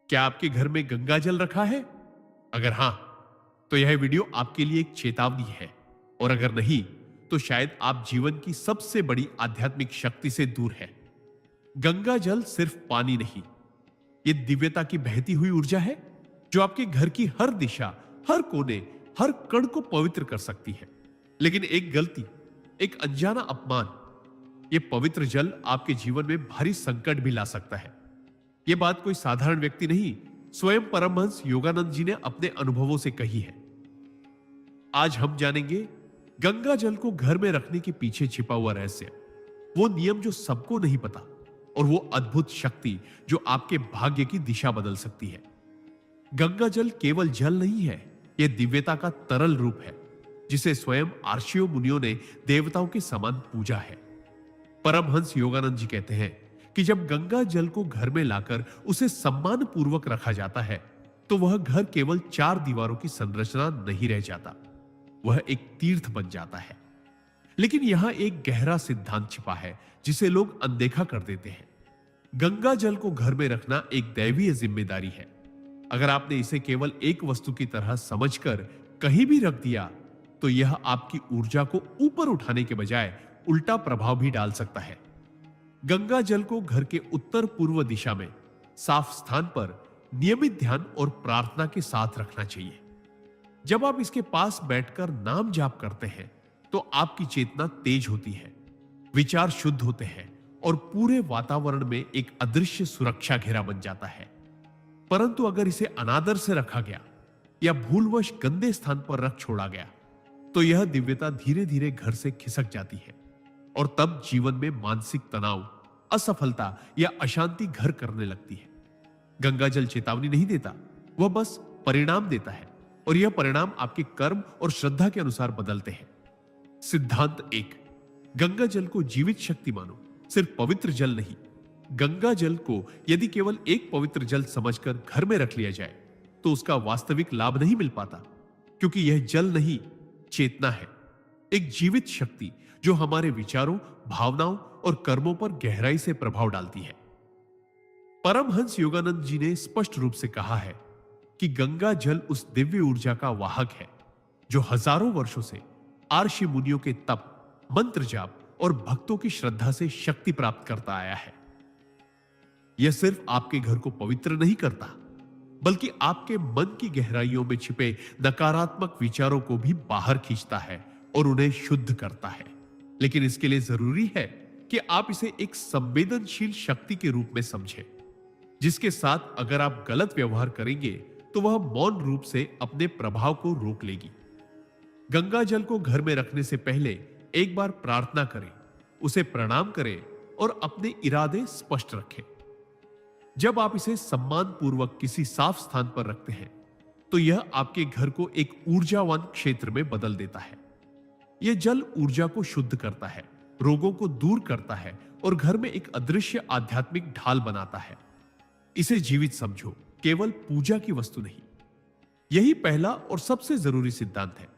क्या आपके घर में गंगा जल रखा है? अगर हां, तो यह वीडियो आपके लिए एक चेतावनी है, और अगर नहीं, तो शायद आप जीवन की सबसे बड़ी आध्यात्मिक शक्ति से दूर हैं। गंगा जल सिर्फ पानी नहीं, यह दिव्यता की बहती हुई ऊर्जा है जो आपके घर की हर दिशा, हर कोने, हर कण को पवित्र कर सकती है। लेकिन एक गलती, एक अनजाना अपमान, यह पवित्र जल आपके जीवन में भारी संकट भी ला सकता है। यह बात कोई साधारण व्यक्ति नहीं, स्वयं परमहंस योगानंद जी ने अपने अनुभवों से कही है। आज हम जानेंगे गंगा जल को घर में रखने के पीछे छिपा हुआ रहस्य, वो नियम जो सबको नहीं पता, और वो अद्भुत शक्ति जो आपके भाग्य की दिशा बदल सकती है। गंगा जल केवल जल नहीं है, यह दिव्यता का तरल रूप है जिसे स्वयं आर्षियों मुनियों ने देवताओं के समान पूजा है। परमहंस योगानंद जी कहते हैं कि जब गंगा जल को घर में लाकर उसे सम्मान पूर्वक रखा जाता है, तो वह घर केवल चार दीवारों की संरचना नहीं रह जाता, वह एक तीर्थ बन जाता है। लेकिन यहां एक गहरा सिद्धांत छिपा है जिसे लोग अनदेखा कर देते हैं। गंगा जल को घर में रखना एक दैवीय जिम्मेदारी है। अगर आपने इसे केवल एक वस्तु की तरह समझकर कहीं भी रख दिया, तो यह आपकी ऊर्जा को ऊपर उठाने के बजाय उल्टा प्रभाव भी डाल सकता है। गंगा जल को घर के उत्तर पूर्व दिशा में साफ स्थान पर नियमित ध्यान और प्रार्थना के साथ रखना चाहिए। जब आप इसके पास बैठकर नाम जाप करते हैं, तो आपकी चेतना तेज होती है, विचार शुद्ध होते हैं और पूरे वातावरण में एक अदृश्य सुरक्षा घेरा बन जाता है। परंतु अगर इसे अनादर से रखा गया या भूलवश गंदे स्थान पर रख छोड़ा गया, तो यह दिव्यता धीरे धीरे घर से खिसक जाती है, और तब जीवन में मानसिक तनाव, असफलता या अशांति घर करने लगती है। गंगा जल चेतावनी नहीं देता, वह बस परिणाम देता है, और यह परिणाम आपके कर्म और श्रद्धा के अनुसार बदलते हैं। सिद्धांत 1, गंगा जल को जीवित शक्ति मानो, सिर्फ पवित्र जल नहीं। गंगा जल को यदि केवल एक पवित्र जल समझकर घर में रख लिया जाए, तो उसका वास्तविक लाभ नहीं मिल पाता, क्योंकि यह जल नहीं, चेतना है, एक जीवित शक्ति जो हमारे विचारों, भावनाओं और कर्मों पर गहराई से प्रभाव डालती है। परमहंस योगानंद जी ने स्पष्ट रूप से कहा है कि गंगा जल उस दिव्य ऊर्जा का वाहक है जो हजारों वर्षों से आर्षि मुनियों के तप, मंत्र जाप और भक्तों की श्रद्धा से शक्ति प्राप्त करता आया है। यह सिर्फ आपके घर को पवित्र नहीं करता, बल्कि आपके मन की गहराइयों में छिपे नकारात्मक विचारों को भी बाहर खींचता है और उन्हें शुद्ध करता है। लेकिन इसके लिए जरूरी है कि आप इसे एक संवेदनशील शक्ति के रूप में समझें, जिसके साथ अगर आप गलत व्यवहार करेंगे, तो वह मौन रूप से अपने प्रभाव को रोक लेगी। गंगा जल को घर में रखने से पहले एक बार प्रार्थना करें, उसे प्रणाम करें और अपने इरादे स्पष्ट रखें। जब आप इसे सम्मान पूर्वक किसी साफ स्थान पर रखते हैं, तो यह आपके घर को एक ऊर्जावान क्षेत्र में बदल देता है। यह जल ऊर्जा को शुद्ध करता है, रोगों को दूर करता है और घर में एक अदृश्य आध्यात्मिक ढाल बनाता है। इसे जीवित समझो, केवल पूजा की वस्तु नहीं। यही पहला और सबसे जरूरी सिद्धांत है।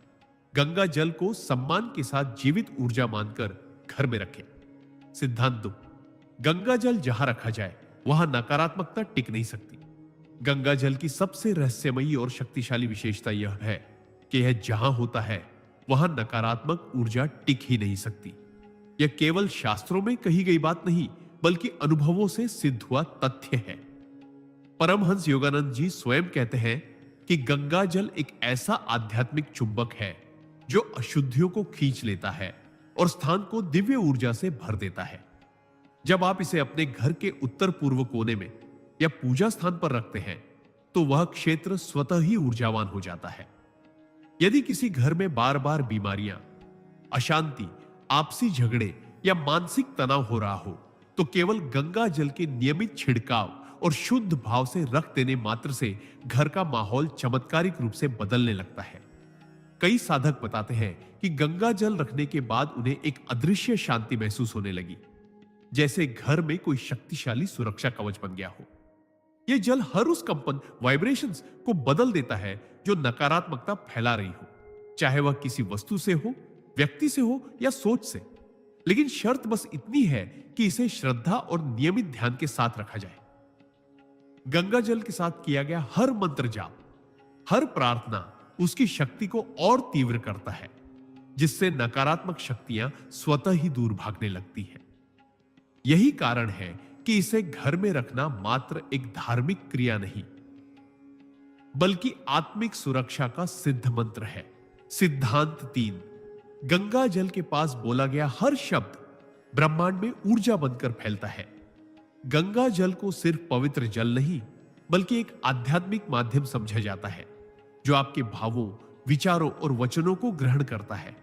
गंगा जल को सम्मान के साथ जीवित ऊर्जा मानकर घर में रखें। सिद्धांत 2, गंगा जल जहां रखा जाए, वहां नकारात्मकता टिक नहीं सकती। गंगा जल की सबसे रहस्यमयी और शक्तिशाली विशेषता यह है कि यह जहां होता है, वहां नकारात्मक ऊर्जा टिक ही नहीं सकती। यह केवल शास्त्रों में कही गई बात नहीं, बल्कि अनुभवों से सिद्ध हुआ तथ्य है। परमहंस योगानंद जी स्वयं कहते हैं कि गंगा जल एक ऐसा आध्यात्मिक चुंबक है जो अशुद्धियों को खींच लेता है और स्थान को दिव्य ऊर्जा से भर देता है। जब आप इसे अपने घर के उत्तर पूर्व कोने में या पूजा स्थान पर रखते हैं, तो वह क्षेत्र स्वतः ही ऊर्जावान हो जाता है। यदि किसी घर में बार बार बीमारियां, अशांति, आपसी झगड़े या मानसिक तनाव हो रहा हो, तो केवल गंगा जल के नियमित छिड़काव और शुद्ध भाव से रख देने मात्र से घर का माहौल चमत्कारिक रूप से बदलने लगता है। कई साधक बताते हैं कि गंगा जल रखने के बाद उन्हें एक अदृश्य शांति महसूस होने लगी, जैसे घर में कोई शक्तिशाली सुरक्षा कवच बन गया हो। यह जल हर उस कंपन, वाइब्रेशंस को बदल देता है जो नकारात्मकता फैला रही हो, चाहे वह किसी वस्तु से हो, व्यक्ति से हो या सोच से। लेकिन शर्त बस इतनी है कि इसे श्रद्धा और नियमित ध्यान के साथ रखा जाए। गंगा जल के साथ किया गया हर मंत्र जाप, हर प्रार्थना उसकी शक्ति को और तीव्र करता है, जिससे नकारात्मक शक्तियां स्वतः ही दूर भागने लगती हैं। यही कारण है कि इसे घर में रखना मात्र एक धार्मिक क्रिया नहीं, बल्कि आत्मिक सुरक्षा का सिद्ध मंत्र है। सिद्धांत 3। गंगा जल के पास बोला गया हर शब्द ब्रह्मांड में ऊर्जा बनकर फैलता है। गंगा जल को सिर्फ पवित्र जल नहीं, बल्कि एक आध्यात्मिक माध्यम समझा जाता है, जो आपके भावों, विचारों और वचनों को ग्रहण करता है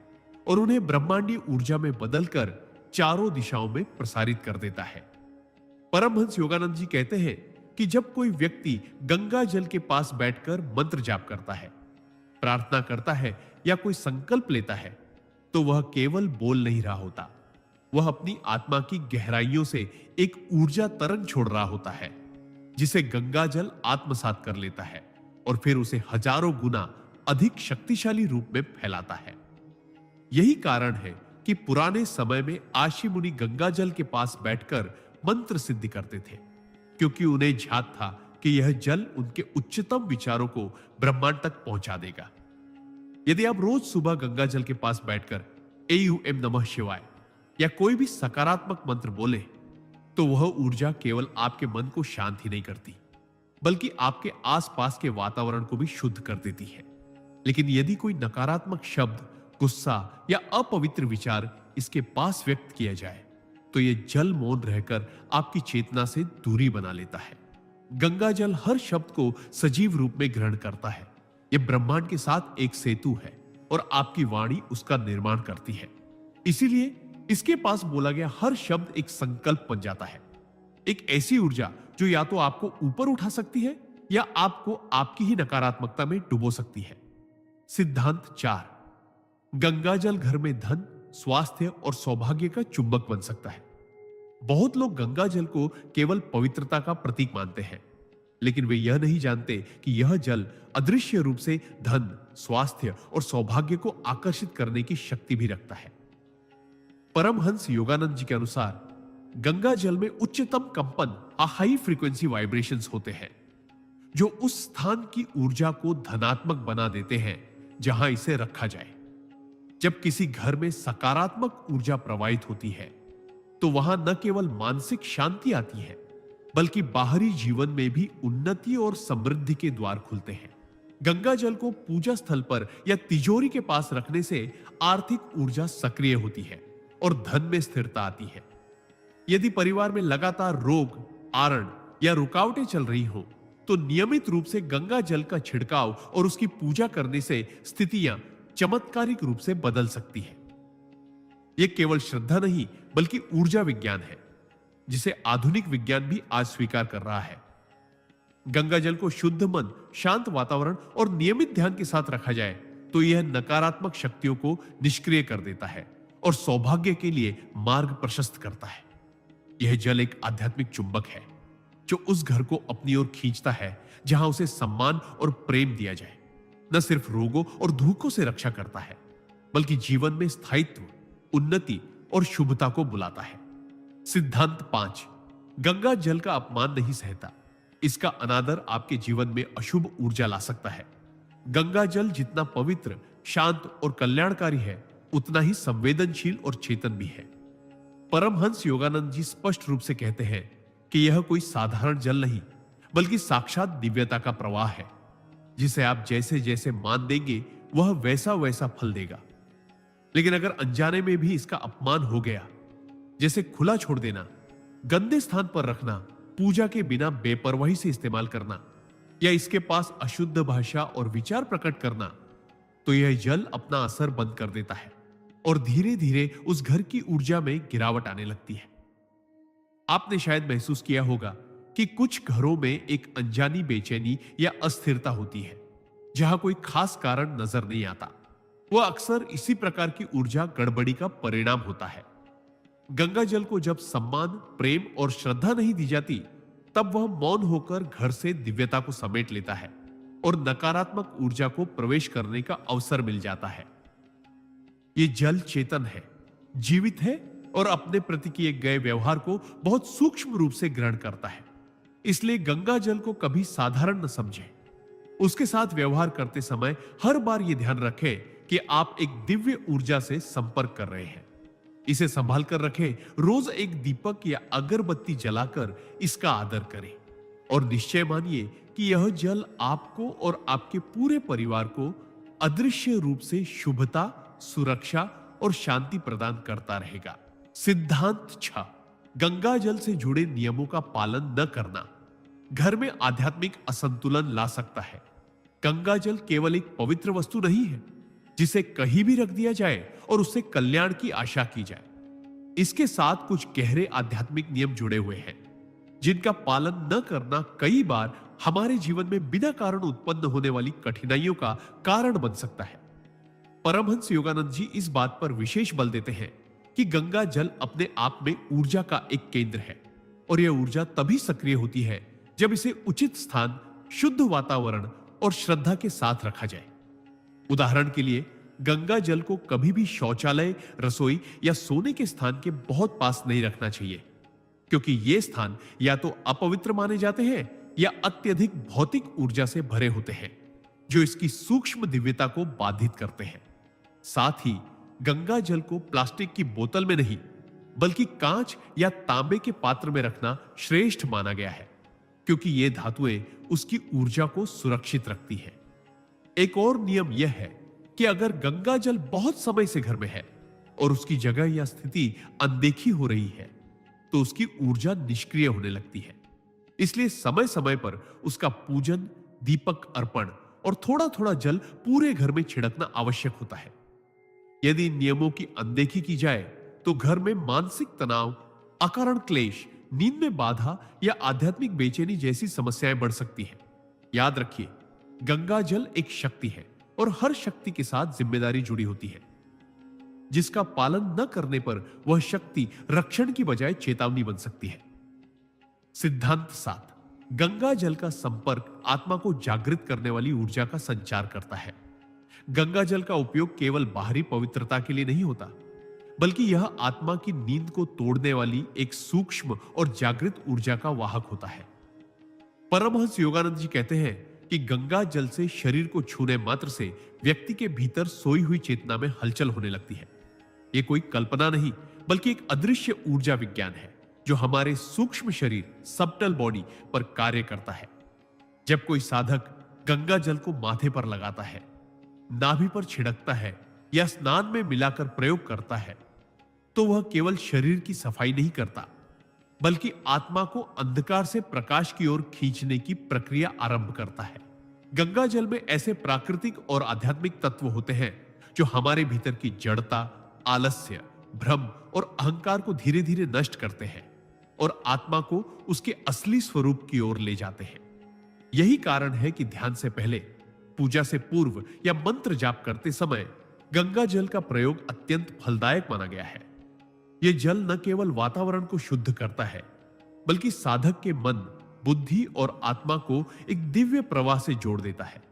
और उन्हें ब्रह्मांडीय ऊर्जा में बदलकर चारों दिशाओं में प्रसारित कर देता है। परमहंस योगानंद जी कहते हैं कि जब कोई व्यक्ति गंगा जल के पास बैठकर मंत्र जाप करता है, प्रार्थना करता है या कोई संकल्प लेता है, तो वह केवल बोल नहीं रहा होता, वह अपनी आत्मा की गहराइयों से एक ऊर्जा तरंग छोड़ रहा होता है, जिसे गंगा जल आत्मसात कर लेता है और फिर उसे हजारों गुना अधिक शक्तिशाली रूप में फैलाता है। यही कारण है कि पुराने समय में आशी मुनि गंगा जल के पास बैठकर मंत्र सिद्धि करते थे, क्योंकि उन्हें ध्यात था कि यह जल उनके उच्चतम विचारों को ब्रह्मांड तक पहुंचा देगा। यदि आप रोज सुबह गंगा जल के पास बैठकर एयूएम नमः शिवाय या कोई भी सकारात्मक मंत्र बोले, तो वह ऊर्जा केवल आपके मन को शांत ही नहीं करती, बल्कि आपके आसपास के वातावरण को भी शुद्ध कर देती है। लेकिन यदि कोई नकारात्मक शब्द, गुस्सा या अपवित्र विचार इसके पास व्यक्त किया जाए, तो यह जल मौन रहकर आपकी चेतना से दूरी बना लेता है। गंगा जल हर शब्द को सजीव रूप में ग्रहण करता है। यह ब्रह्मांड के साथ एक सेतु है और आपकी वाणी उसका निर्माण करती है। इसीलिए इसके पास बोला गया हर शब्द एक संकल्प बन जाता है, एक ऐसी ऊर्जा जो या तो आपको ऊपर उठा सकती है या आपको आपकी ही नकारात्मकता में डुबो सकती है। सिद्धांत 4। गंगा जल घर में धन, स्वास्थ्य और सौभाग्य का चुंबक बन सकता है। बहुत लोग गंगा जल को केवल पवित्रता का प्रतीक मानते हैं, लेकिन वे यह नहीं जानते कि यह जल अदृश्य रूप से धन, स्वास्थ्य और सौभाग्य को आकर्षित करने की शक्ति भी रखता है। परमहंस योगानंद जी के अनुसार गंगा जल में उच्चतम कंपन, हाई फ्रीक्वेंसी वाइब्रेशंस होते हैं, जो उस स्थान की ऊर्जा को धनात्मक बना देते हैं जहां इसे रखा जाए। जब किसी घर में सकारात्मक ऊर्जा प्रवाहित होती है, तो वहां न केवल मानसिक शांति आती है, बल्कि बाहरी जीवन में भी उन्नति और समृद्धि के द्वार खुलते हैं। गंगा जल को पूजा स्थल पर या तिजोरी के पास रखने से आर्थिक ऊर्जा सक्रिय होती है और धन में स्थिरता आती है। यदि परिवार में लगातार रोग, आरण या रुकावटें चल रही हो, तो नियमित रूप से गंगा जल का छिड़काव और उसकी पूजा करने से स्थितियां चमत्कारिक रूप से बदल सकती है। यह केवल श्रद्धा नहीं, बल्कि ऊर्जा विज्ञान है, जिसे आधुनिक विज्ञान भी आज स्वीकार कर रहा है। गंगा जल को शुद्ध मन, शांत वातावरण और नियमित ध्यान के साथ रखा जाए, तो यह नकारात्मक शक्तियों को निष्क्रिय कर देता है और सौभाग्य के लिए मार्ग प्रशस्त करता है। यह जल एक आध्यात्मिक चुंबक है, जो उस घर को अपनी ओर खींचता है जहां उसे सम्मान और प्रेम दिया जाए। न सिर्फ रोगों और धोखों से रक्षा करता है, बल्कि जीवन में स्थायित्व, उन्नति और शुभता को बुलाता है। सिद्धांत 5। गंगा जल का अपमान नहीं सहता। इसका अनादर आपके जीवन में अशुभ ऊर्जा ला सकता है। गंगा जल जितना पवित्र, शांत और कल्याणकारी है, उतना ही संवेदनशील और चेतन भी है। परमहंस योगानंद जी स्पष्ट रूप से कहते हैं कि यह कोई साधारण जल नहीं, बल्कि साक्षात दिव्यता का प्रवाह है, जिसे आप जैसे जैसे मान देंगे, वह वैसा वैसा फल देगा। लेकिन अगर अनजाने में भी इसका अपमान हो गया, जैसे खुला छोड़ देना, गंदे स्थान पर रखना, पूजा के बिना बेपरवाही से इस्तेमाल करना या इसके पास अशुद्ध भाषा और विचार प्रकट करना, तो यह जल अपना असर बंद कर देता है और धीरे धीरे उस घर की ऊर्जा में गिरावट आने लगती है। आपने शायद महसूस किया होगा कि कुछ घरों में एक अनजानी बेचैनी या अस्थिरता होती है, जहां कोई खास कारण नजर नहीं आता। वह अक्सर इसी प्रकार की ऊर्जा गड़बड़ी का परिणाम होता है। गंगा जल को जब सम्मान, प्रेम और श्रद्धा नहीं दी जाती, तब वह मौन होकर घर से दिव्यता को समेट लेता है और नकारात्मक ऊर्जा को प्रवेश करने का अवसर मिल जाता है। यह जल चेतन है, जीवित है और अपने प्रति किए गए व्यवहार को बहुत सूक्ष्म रूप से ग्रहण करता है। इसलिए गंगा जल को कभी साधारण न समझें। उसके साथ व्यवहार करते समय हर बार यह ध्यान रखें कि आप एक दिव्य ऊर्जा से संपर्क कर रहे हैं। इसे संभाल कर रखें, रोज एक दीपक या अगरबत्ती जलाकर इसका आदर करें और निश्चय मानिए कि यह जल आपको और आपके पूरे परिवार को अदृश्य रूप से शुभता, सुरक्षा और शांति प्रदान करता रहेगा। सिद्धांत 6, गंगा जल से जुड़े नियमों का पालन न करना घर में आध्यात्मिक असंतुलन ला सकता है। गंगा जल केवल एक पवित्र वस्तु नहीं है जिसे कहीं भी रख दिया जाए और उससे कल्याण की आशा की जाए। इसके साथ कुछ गहरे आध्यात्मिक नियम जुड़े हुए हैं जिनका पालन न करना कई बार हमारे जीवन में बिना कारण उत्पन्न होने वाली कठिनाइयों का कारण बन सकता है। परमहंस योगानंद जी इस बात पर विशेष बल देते हैं कि गंगा जल अपने आप में ऊर्जा का एक केंद्र है और यह ऊर्जा तभी सक्रिय होती है जब इसे उचित स्थान, शुद्ध वातावरण और श्रद्धा के साथ रखा जाए। उदाहरण के लिए, गंगा जल को कभी भी शौचालय, रसोई या सोने के स्थान के बहुत पास नहीं रखना चाहिए, क्योंकि ये स्थान या तो अपवित्र माने जाते हैं या अत्यधिक भौतिक ऊर्जा से भरे होते हैं जो इसकी सूक्ष्म दिव्यता को बाधित करते हैं। साथ ही गंगा जल को प्लास्टिक की बोतल में नहीं बल्कि कांच या तांबे के पात्र में रखना श्रेष्ठ माना गया है, क्योंकि ये धातुएं उसकी ऊर्जा को सुरक्षित रखती हैं। एक और नियम यह है कि अगर गंगा जल बहुत समय से घर में है और उसकी जगह या स्थिति अनदेखी हो रही है तो उसकी ऊर्जा निष्क्रिय होने लगती है। इसलिए समय समय पर उसका पूजन, दीपक अर्पण और थोड़ा थोड़ा जल पूरे घर में छिड़कना आवश्यक होता है। यदि इन नियमों की अनदेखी की जाए तो घर में मानसिक तनाव, अकारण क्लेश, नींद में बाधा या आध्यात्मिक बेचैनी जैसी समस्याएं बढ़ सकती हैं। याद रखिए, गंगा जल एक शक्ति है और हर शक्ति के साथ जिम्मेदारी जुड़ी होती है, जिसका पालन न करने पर वह शक्ति रक्षण की बजाय चेतावनी बन सकती है। सिद्धांत 7, गंगा जल का संपर्क आत्मा को जागृत करने वाली ऊर्जा का संचार करता है। गंगा जल का उपयोग केवल बाहरी पवित्रता के लिए नहीं होता, बल्कि यह आत्मा की नींद को तोड़ने वाली एक सूक्ष्म और जागृत ऊर्जा का वाहक होता है। परमहंस योगानंद जी कहते हैं कि गंगा जल से शरीर को छूने मात्र से व्यक्ति के भीतर सोई हुई चेतना में हलचल होने लगती है। यह कोई कल्पना नहीं बल्कि एक अदृश्य ऊर्जा विज्ञान है जो हमारे सूक्ष्म शरीर, सबटल बॉडी पर कार्य करता है। जब कोई साधक गंगा जल को माथे पर लगाता है, नाभि पर छिड़कता है या स्नान में मिलाकर प्रयोग करता है तो वह केवल शरीर की सफाई नहीं करता बल्कि आत्मा को अंधकार से प्रकाश की ओर खींचने की प्रक्रिया आरंभ करता है। गंगा जल में ऐसे प्राकृतिक और आध्यात्मिक तत्व होते हैं जो हमारे भीतर की जड़ता, आलस्य, भ्रम और अहंकार को धीरे धीरे नष्ट करते हैं और आत्मा को उसके असली स्वरूप की ओर ले जाते हैं। यही कारण है कि ध्यान से पहले, पूजा से पूर्व या मंत्र जाप करते समय गंगा जल का प्रयोग अत्यंत फलदायक माना गया है। यह जल न केवल वातावरण को शुद्ध करता है बल्कि साधक के मन, बुद्धि और आत्मा को एक दिव्य प्रवाह से जोड़ देता है,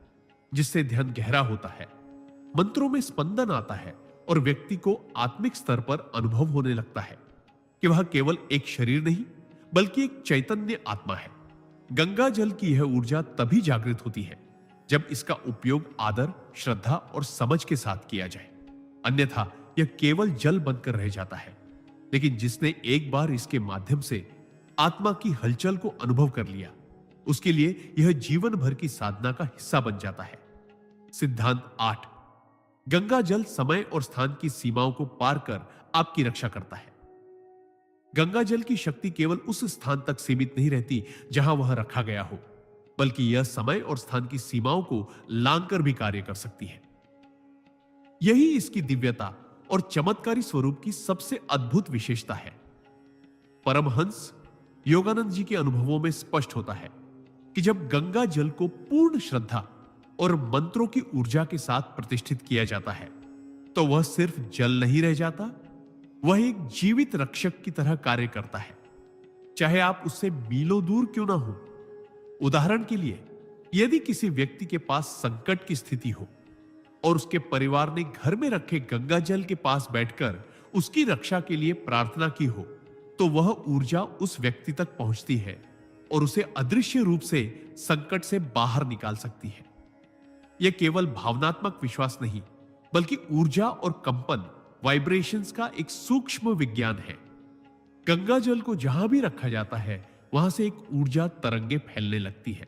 जिससे ध्यान गहरा होता है, मंत्रों में स्पंदन आता है और व्यक्ति को आत्मिक स्तर पर अनुभव होने लगता है कि वह केवल एक शरीर नहीं बल्कि एक चैतन्य आत्मा है। गंगा जल की यह ऊर्जा तभी जागृत होती है जब इसका उपयोग आदर, श्रद्धा और समझ के साथ किया जाए, अन्यथा यह केवल जल बनकर रह जाता है। लेकिन जिसने एक बार इसके माध्यम से आत्मा की हलचल को अनुभव कर लिया, उसके लिए यह जीवन भर की साधना का हिस्सा बन जाता है। सिद्धांत 8, गंगा जल समय और स्थान की सीमाओं को पार कर आपकी रक्षा करता है। गंगा जल की शक्ति केवल उस स्थान तक सीमित नहीं रहती जहां वह रखा गया हो, बल्कि यह समय और स्थान की सीमाओं को लांघकर भी कार्य कर सकती है। यही इसकी दिव्यता और चमत्कारी स्वरूप की सबसे अद्भुत विशेषता है। परमहंस योगानंद जी के अनुभवों में स्पष्ट होता है कि जब गंगा जल को पूर्ण श्रद्धा और मंत्रों की ऊर्जा के साथ प्रतिष्ठित किया जाता है तो वह सिर्फ जल नहीं रह जाता, वह एक जीवित रक्षक की तरह कार्य करता है, चाहे आप उससे मीलों दूर क्यों ना हो। उदाहरण के लिए, यदि किसी व्यक्ति के पास संकट की स्थिति हो और उसके परिवार ने घर में रखे गंगा जल के पास बैठकर उसकी रक्षा के लिए प्रार्थना की हो, तो वह ऊर्जा उस व्यक्ति तक पहुंचती है और उसे अदृश्य रूप से संकट से बाहर निकाल सकती है। यह केवल भावनात्मक विश्वास नहीं, बल्कि ऊर्जा और कंपन, वाइब्रेशंस का एक सूक्ष्म विज्ञान है। गंगा जल को जहां भी रखा जाता है, वहां से एक ऊर्जा तरंगे फैलने लगती है,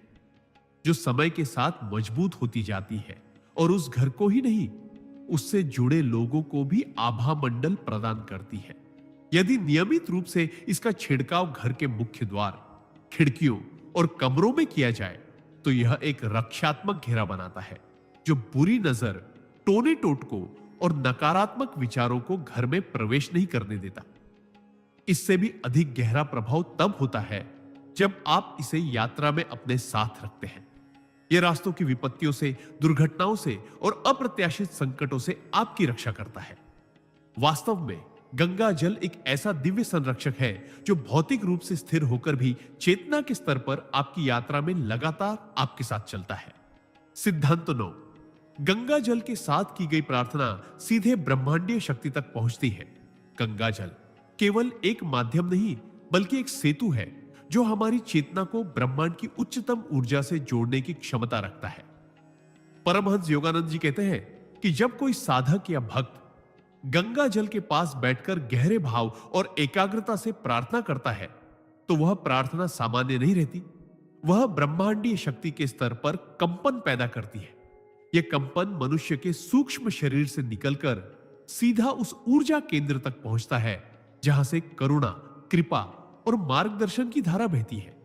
जो समय के साथ मजबूत होती जाती है और उस घर को ही नहीं, उससे जुड़े लोगों को भी आभा मंडल प्रदान करती है। यदि नियमित रूप से इसका छिड़काव घर के मुख्य द्वार, खिड़कियों और कमरों में किया जाए, तो यह एक रक्षात्मक घेरा बनाता है, जो बुरी नजर, टोने टोटकों और नकारात्मक विचारों को घर में प्रवेश नहीं करने देता। इससे भी अधिक गहरा प्रभाव तब होता है जब आप इसे यात्रा में अपने साथ रखते हैं। यह रास्तों की विपत्तियों से, दुर्घटनाओं से और अप्रत्याशित संकटों से आपकी रक्षा करता है। वास्तव में गंगा जल एक ऐसा दिव्य संरक्षक है जो भौतिक रूप से स्थिर होकर भी चेतना के स्तर पर आपकी यात्रा में लगातार आपके साथ चलता है। सिद्धांत 9। गंगा जल के साथ की गई प्रार्थना सीधे ब्रह्मांडीय शक्ति तक पहुंचती है। गंगा जल केवल एक माध्यम नहीं, बल्कि एक सेतु है जो हमारी चेतना को ब्रह्मांड की उच्चतम ऊर्जा से जोड़ने की क्षमता रखता है। परमहंस योगानंद जी कहते हैं कि जब कोई साधक या भक्त गंगा जल के पास बैठकर गहरे भाव और एकाग्रता से प्रार्थना करता है, तो वह प्रार्थना सामान्य नहीं रहती, वह ब्रह्मांडीय शक्ति के स्तर पर कंपन पैदा करती है। यह कंपन मनुष्य के सूक्ष्म शरीर से निकलकर सीधा उस ऊर्जा केंद्र तक पहुंचता है जहां से करुणा, कृपा और मार्गदर्शन की धारा बहती है।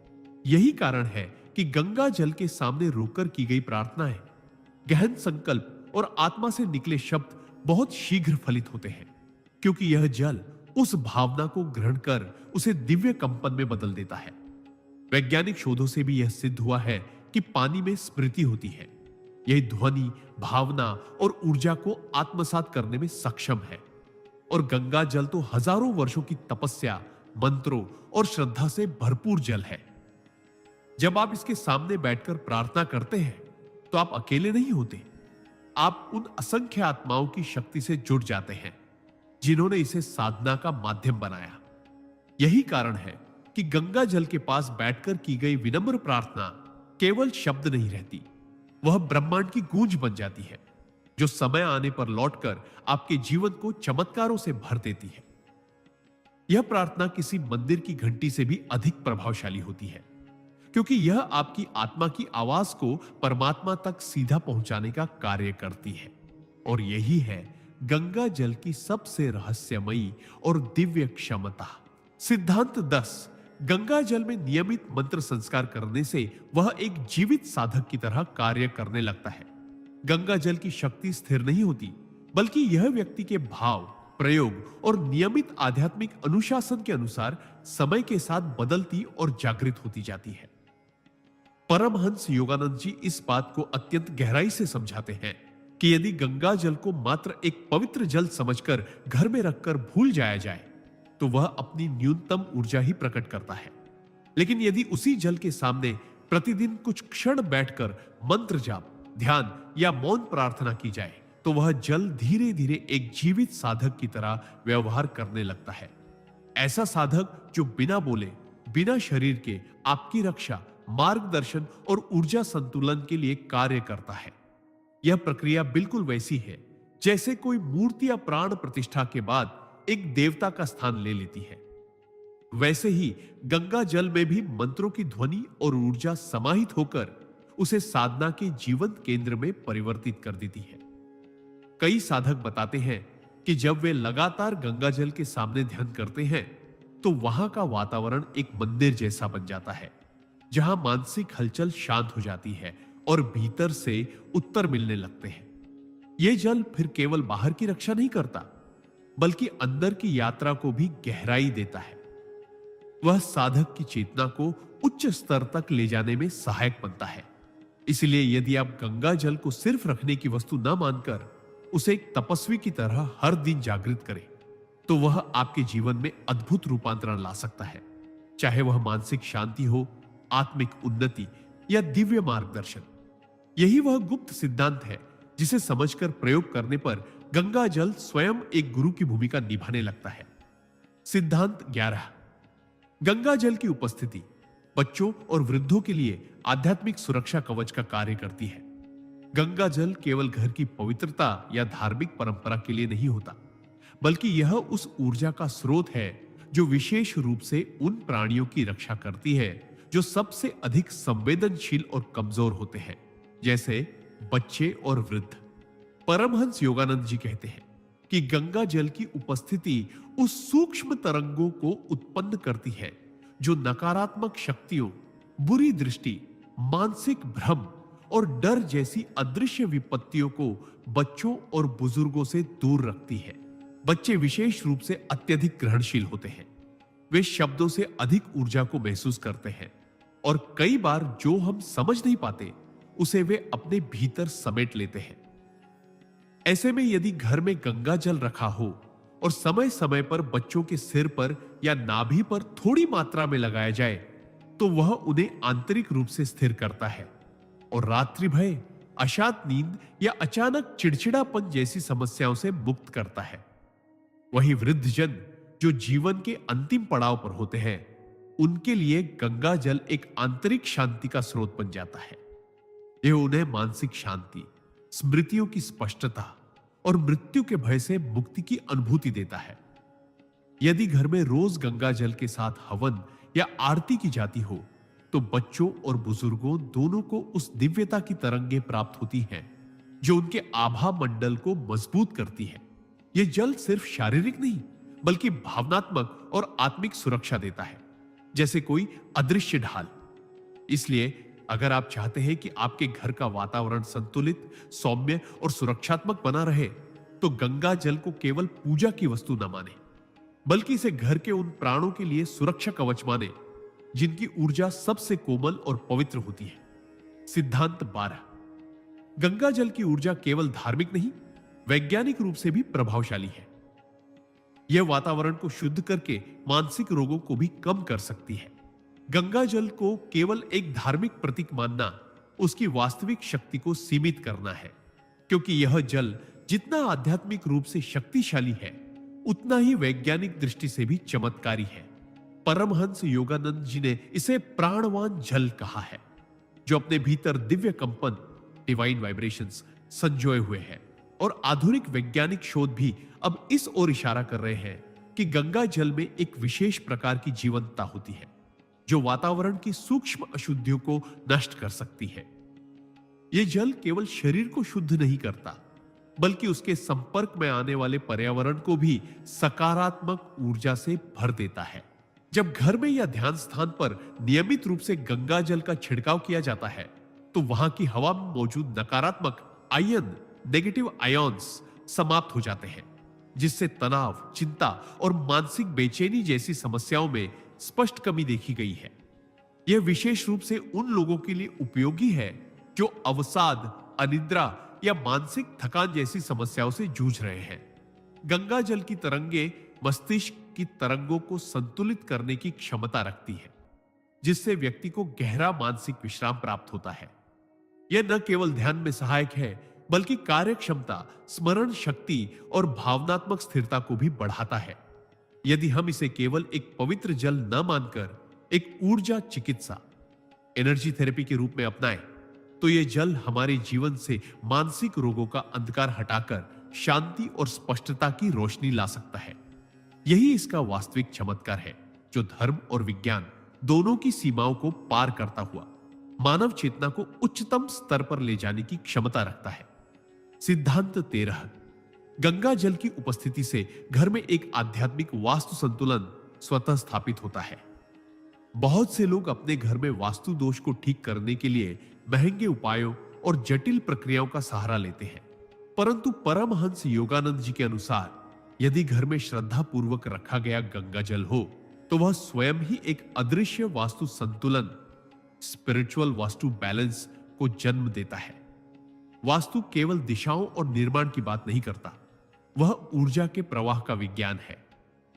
यही कारण है कि गंगा जल के सामने रोकर की गई प्रार्थनाएं, गहन संकल्प और आत्मा से निकले शब्द बहुत शीघ्र फलित होते हैं, क्योंकि यह जल उस भावना को ग्रहण कर उसे दिव्य कंपन में बदल देता है। वैज्ञानिक शोधों से भी यह सिद्ध हुआ है कि पानी में स्मृति होती है। यही ध्वनि, भावना और ऊर्जा को आत्मसात करने में सक्षम है। और गंगा जल तो हजारों वर्षों की तपस्या, मंत्रों और श्रद्धा से भरपूर जल है। जब आप इसके सामने बैठकर प्रार्थना करते हैं, तो आप अकेले नहीं होते। आप उन असंख्य आत्माओं की शक्ति से जुड़ जाते हैं जिन्होंने इसे साधना का माध्यम बनाया। यही कारण है कि गंगा जल के पास बैठकर की गई विनम्र प्रार्थना केवल शब्द नहीं रहती, वह ब्रह्मांड की गूंज बन जाती है, जो समय आने पर लौटकर आपके जीवन को चमत्कारों से भर देती है। यह प्रार्थना किसी मंदिर की घंटी से भी अधिक प्रभावशाली होती है, क्योंकि यह आपकी आत्मा की आवाज को परमात्मा तक सीधा पहुंचाने का कार्य करती है। और यही है गंगा जल की सबसे रहस्यमयी और दिव्य क्षमता। सिद्धांत 10। गंगा जल में नियमित मंत्र संस्कार करने से वह एक जीवित साधक की तरह कार्य करने लगता है। गंगा जल की शक्ति स्थिर नहीं होती, बल्कि यह व्यक्ति के भाव, प्रयोग और नियमित आध्यात्मिक अनुशासन के अनुसार समय के साथ बदलती और जागृत होती जाती है। परमहंस योगानंद जी इस बात को अत्यंत गहराई से समझाते हैं कि यदि गंगा जल को मात्र एक पवित्र जल समझकर घर में रखकर भूल जाया जाए, तो वह अपनी न्यूनतम ऊर्जा ही प्रकट करता है। लेकिन यदि उसी जल के सामने प्रतिदिन कुछ क्षण बैठकर मंत्र जाप, ध्यान या मौन प्रार्थना की जाए, तो वह जल धीरे धीरे एक जीवित साधक की तरह व्यवहार करने लगता है। ऐसा साधक जो बिना बोले, बिना शरीर के आपकी रक्षा, मार्गदर्शन और ऊर्जा संतुलन के लिए कार्य करता है। यह प्रक्रिया बिल्कुल वैसी है जैसे कोई मूर्ति या प्राण प्रतिष्ठा के बाद एक देवता का स्थान ले लेती है। वैसे ही गंगा जल में भी मंत्रों की ध्वनि और ऊर्जा समाहित होकर उसे साधना के जीवंत केंद्र में परिवर्तित कर देती है। कई साधक बताते हैं कि जब वे लगातार गंगा जल के सामने ध्यान करते हैं, तो वहां का वातावरण एक मंदिर जैसा बन जाता है, जहां मानसिक हलचल शांत हो जाती है और भीतर से उत्तर मिलने लगते हैं। यह जल फिर केवल बाहर की रक्षा नहीं करता, बल्कि अंदर की यात्रा को भी गहराई देता है। वह साधक की चेतना को उच्च स्तर तक ले जाने में सहायक बनता है। इसलिए यदि आप गंगा जल को सिर्फ रखने की वस्तु न मानकर उसे एक तपस्वी की तरह हर दिन जागृत करें, तो वह आपके जीवन में अद्भुत रूपांतरण ला सकता है। चाहे वह मानसिक शांति हो, आत्मिक उन्नति या दिव्य मार्गदर्शन। यही वह गुप्त सिद्धांत है जिसे समझकर प्रयोग करने पर गंगा जल स्वयं एक गुरु की भूमिका निभाने लगता है। सिद्धांत 11। गंगा जल की उपस्थिति बच्चों और वृद्धों के लिए आध्यात्मिक सुरक्षा कवच का कार्य करती है। गंगा जल केवल घर की पवित्रता या धार्मिक परंपरा के लिए नहीं होता, बल्कि यह उस ऊर्जा का स्रोत है जो विशेष रूप से उन प्राणियों की रक्षा करती है जो सबसे अधिक संवेदनशील और कमजोर होते हैं, जैसे बच्चे और वृद्ध। परमहंस योगानंद जी कहते हैं कि गंगा जल की उपस्थिति उस सूक्ष्म तरंगों को उत्पन्न करती है जो नकारात्मक शक्तियों, बुरी दृष्टि, मानसिक भ्रम और डर जैसी अदृश्य विपत्तियों को बच्चों और बुजुर्गों से दूर रखती है। बच्चे विशेष रूप से अत्यधिक ग्रहणशील होते हैं। वे शब्दों से अधिक ऊर्जा को महसूस करते हैं और कई बार जो हम समझ नहीं पाते उसे वे अपने भीतर समेट लेते हैं। ऐसे में यदि घर में गंगा जल रखा हो और समय समय पर बच्चों के सिर पर या नाभि पर थोड़ी मात्रा में लगाया जाए तो वह उन्हें आंतरिक रूप से स्थिर करता है और रात्रि भय, अशांत नींद या अचानक चिड़चिड़ापन जैसी समस्याओं से मुक्त करता है। वही वृद्धजन जो जीवन के अंतिम पड़ाव पर होते हैं, उनके लिए गंगा जल एक आंतरिक शांति का स्रोत बन जाता है। यह उन्हें मानसिक शांति, स्मृतियों की स्पष्टता और मृत्यु के भय से मुक्ति की अनुभूति देता है। यदि घर में रोज गंगा जल के साथ हवन या आरती की जाती हो तो बच्चों और बुजुर्गों दोनों को उस दिव्यता की तरंगे प्राप्त होती हैं जो उनके आभा मंडल को मजबूत करती है। यह जल सिर्फ शारीरिक नहीं बल्कि भावनात्मक और आत्मिक सुरक्षा देता है, जैसे कोई अदृश्य ढाल। इसलिए अगर आप चाहते हैं कि आपके घर का वातावरण संतुलित, सौम्य और सुरक्षात्मक बना रहे, तो गंगा जल को केवल पूजा की वस्तु न माने, बल्कि इसे घर के उन प्राणों के लिए सुरक्षा कवच माने जिनकी ऊर्जा सबसे कोमल और पवित्र होती है। सिद्धांत 12। गंगा जल की ऊर्जा केवल धार्मिक नहीं, वैज्ञानिक रूप से भी प्रभावशाली है। यह वातावरण को शुद्ध करके मानसिक रोगों को भी कम कर सकती है। गंगा जल को केवल एक धार्मिक प्रतीक मानना उसकी वास्तविक शक्ति को सीमित करना है, क्योंकि यह जल जितना आध्यात्मिक रूप से शक्तिशाली है उतना ही वैज्ञानिक दृष्टि से भी चमत्कारी है। परमहंस योगानंद जी ने इसे प्राणवान जल कहा है, जो अपने भीतर दिव्य कंपन, डिवाइन वाइब्रेशंस संजोए हुए है। और आधुनिक वैज्ञानिक शोध भी अब इस ओर इशारा कर रहे हैं कि गंगा जल में एक विशेष प्रकार की जीवंतता होती है जो वातावरण की सूक्ष्म अशुद्धियों को नष्ट कर सकती है। यह जल केवल शरीर को शुद्ध नहीं करता, बल्कि उसके संपर्क में आने वाले पर्यावरण को भी सकारात्मक ऊर्जा से भर देता है। जब घर में या ध्यान स्थान पर नियमित रूप से गंगा जल का छिड़काव किया जाता है तो वहां की हवा में मौजूद नकारात्मक आयन, नेगेटिव आयन्स समाप्त हो जाते हैं, जिससे तनाव, चिंता और मानसिक बेचैनी जैसी समस्याओं में स्पष्ट कमी देखी गई है। यह विशेष रूप से उन लोगों के लिए उपयोगी है जो अवसाद, अनिद्रा या मानसिक थकान जैसी समस्याओं से जूझ रहे हैं। गंगा जल की तरंगे मस्तिष्क की तरंगों को संतुलित करने की क्षमता रखती है, जिससे व्यक्ति को गहरा मानसिक विश्राम प्राप्त होता है। यह न केवल ध्यान में सहायक है, बल्कि कार्य क्षमता, स्मरण शक्ति और भावनात्मक स्थिरता को भी बढ़ाता है। यदि हम इसे केवल एक पवित्र जल न मानकर एक ऊर्जा चिकित्सा, एनर्जी थेरेपी के रूप में अपनाएं, तो यह जल हमारे जीवन से मानसिक रोगों का अंधकार हटाकर शांति और स्पष्टता की रोशनी ला सकता है। यही इसका वास्तविक चमत्कार है, जो धर्म और विज्ञान दोनों की सीमाओं को पार करता हुआ मानव चेतना को उच्चतम स्तर पर ले जाने की क्षमता रखता है। सिद्धांत 13। गंगा जल की उपस्थिति से घर में एक आध्यात्मिक वास्तु संतुलन स्वतः स्थापित होता है। बहुत से लोग अपने घर में वास्तु दोष को ठीक करने के लिए महंगे उपायों और जटिल प्रक्रियाओं का सहारा लेते हैं, परंतु परमहंस योगानंद जी के अनुसार यदि घर में श्रद्धा पूर्वक रखा गया गंगा जल हो तो वह स्वयं ही एक अदृश्य वास्तु संतुलन, स्पिरिचुअल वास्तु बैलेंस को जन्म देता है। वास्तु केवल दिशाओं और निर्माण की बात नहीं करता, वह ऊर्जा के प्रवाह का विज्ञान है,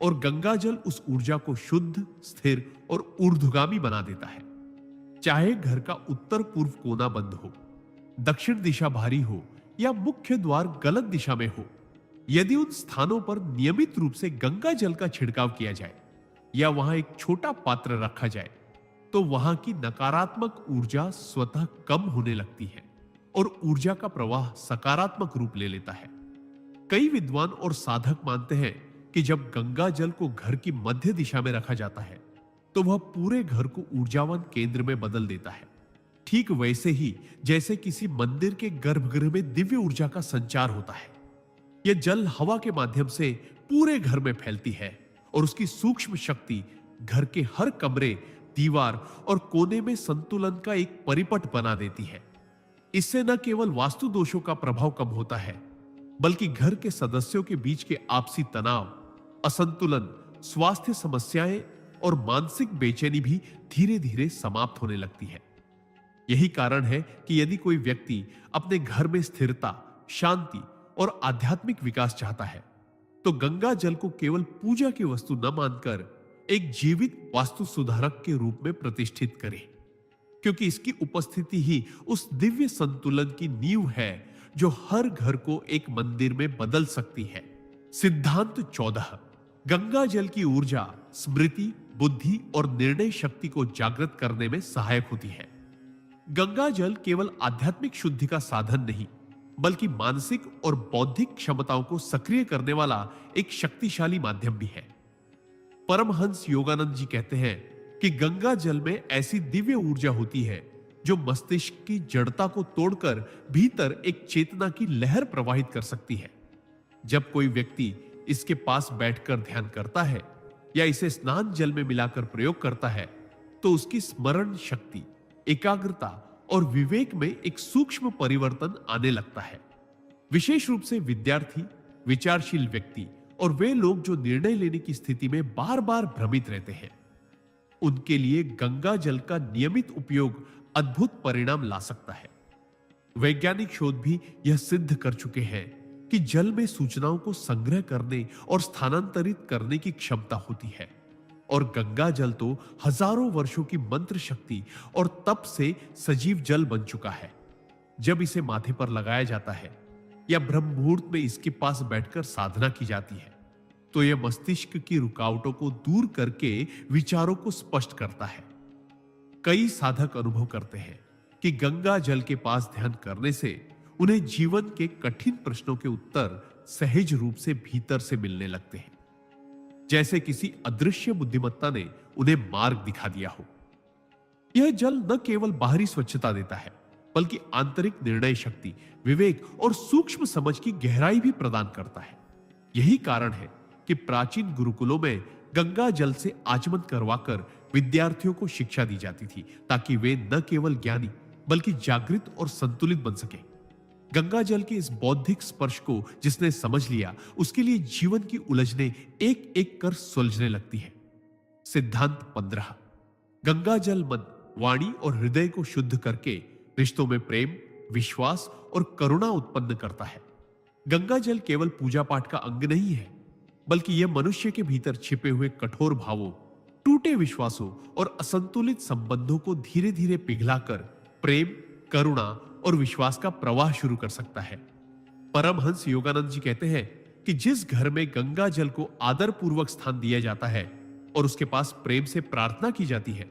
और गंगा जल उस ऊर्जा को शुद्ध, स्थिर और ऊर्ध्वगामी बना देता है। चाहे घर का उत्तर पूर्व कोना बंद हो, दक्षिण दिशा भारी हो या मुख्य द्वार गलत दिशा में हो, यदि उन स्थानों पर नियमित रूप से गंगा जल का छिड़काव किया जाए या वहां एक छोटा पात्र रखा जाए, तो वहां की नकारात्मक ऊर्जा स्वतः कम होने लगती है और ऊर्जा का प्रवाह सकारात्मक रूप ले लेता है। कई विद्वान और साधक मानते हैं कि जब गंगा जल को घर की मध्य दिशा में रखा जाता है तो वह पूरे घर को ऊर्जावान केंद्र में बदल देता है। ठीक वैसे ही जैसे किसी मंदिर के गर्भगृह में दिव्य ऊर्जा का संचार होता है। यह जल हवा के माध्यम से पूरे घर में फैलती है और उसकी सूक्ष्म शक्ति घर के हर कमरे, दीवार और कोने में संतुलन का एक परिपट बना देती है। इससे न केवल वास्तु दोषों का प्रभाव कम होता है, बल्कि घर के सदस्यों के बीच के आपसी तनाव, असंतुलन, स्वास्थ्य समस्याएं और मानसिक बेचैनी भी धीरे धीरे समाप्त होने लगती है। यही कारण है कि यदि कोई व्यक्ति अपने घर में स्थिरता, शांति और आध्यात्मिक विकास चाहता है तो गंगा जल को केवल पूजा की वस्तु न मानकर एक जीवित वास्तु सुधारक के रूप में प्रतिष्ठित करें, क्योंकि इसकी उपस्थिति ही उस दिव्य संतुलन की नींव है जो हर घर को एक मंदिर में बदल सकती है। सिद्धांत 14। गंगा जल की ऊर्जा स्मृति, बुद्धि और निर्णय शक्ति को जागृत करने में सहायक होती है। गंगा जल केवल आध्यात्मिक शुद्धि का साधन नहीं, बल्कि मानसिक और बौद्धिक क्षमताओं को सक्रिय करने वाला एक शक्तिशाली माध्यम भी है। परमहंस योगानंद जी कहते हैं कि गंगा जल में ऐसी दिव्य ऊर्जा होती है जो मस्तिष्क की जड़ता को तोड़कर भीतर एक चेतना की लहर प्रवाहित कर सकती है। जब कोई व्यक्ति इसके पास बैठकर ध्यान करता है या इसे स्नान जल में मिलाकर प्रयोग करता है तो उसकी स्मरण शक्ति, एकाग्रता और विवेक में एक सूक्ष्म परिवर्तन आने लगता है। विशेष रूप से विद्यार्थी, विचारशील व्यक्ति और वे लोग जो निर्णय लेने की स्थिति में बार बार भ्रमित रहते हैं, उनके लिए गंगा जल का नियमित उपयोग अद्भुत परिणाम ला सकता है। वैज्ञानिक शोध भी यह सिद्ध कर चुके हैं कि जल में सूचनाओं को संग्रह करने और स्थानांतरित करने की क्षमता होती है और गंगा जल तो हजारों वर्षों की मंत्र शक्ति और तप से सजीव जल बन चुका है। जब इसे माथे पर लगाया जाता है या ब्रह्म मुहूर्त में इसके पास बैठकर साधना की जाती है तो यह मस्तिष्क की रुकावटों को दूर करके विचारों को स्पष्ट करता है। कई साधक अनुभव करते हैं कि गंगा जल के पास ध्यान करने से उन्हें जीवन के कठिन प्रश्नों के उत्तर सहज रूप से भीतर से मिलने लगते हैं, जैसे किसी अदृश्य बुद्धिमत्ता ने उन्हें मार्ग दिखा दिया हो। यह जल न केवल बाहरी स्वच्छता देता है, बल्कि आंतरिक निर्णय शक्ति, विवेक और सूक्ष्म समझ की गहराई भी प्रदान करता है। यही कारण है कि प्राचीन गुरुकुलों में गंगा जल से आचमन करवाकर विद्यार्थियों को शिक्षा दी जाती थी, ताकि वे न केवल ज्ञानी बल्कि जागृत और संतुलित बन सके। गंगा जल के इस बौद्धिक स्पर्श को जिसने समझ लिया, उसके लिए जीवन की उलझने एक एक कर सुलझने लगती है। सिद्धांत 15। गंगा जल मन, वाणी और हृदय को शुद्ध करके रिश्तों में प्रेम, विश्वास और करुणा उत्पन्न करता है। गंगा जल केवल पूजा पाठ का अंग नहीं है, बल्कि यह मनुष्य के भीतर छिपे हुए कठोर भावों, टूटे विश्वासों और असंतुलित संबंधों को धीरे धीरे पिघलाकर प्रेम, करुणा और विश्वास का प्रवाह शुरू कर सकता है। परमहंस योगानंद जी कहते हैं कि जिस घर में गंगा जल को आदर पूर्वक स्थान दिया जाता है और उसके पास प्रेम से प्रार्थना की जाती है,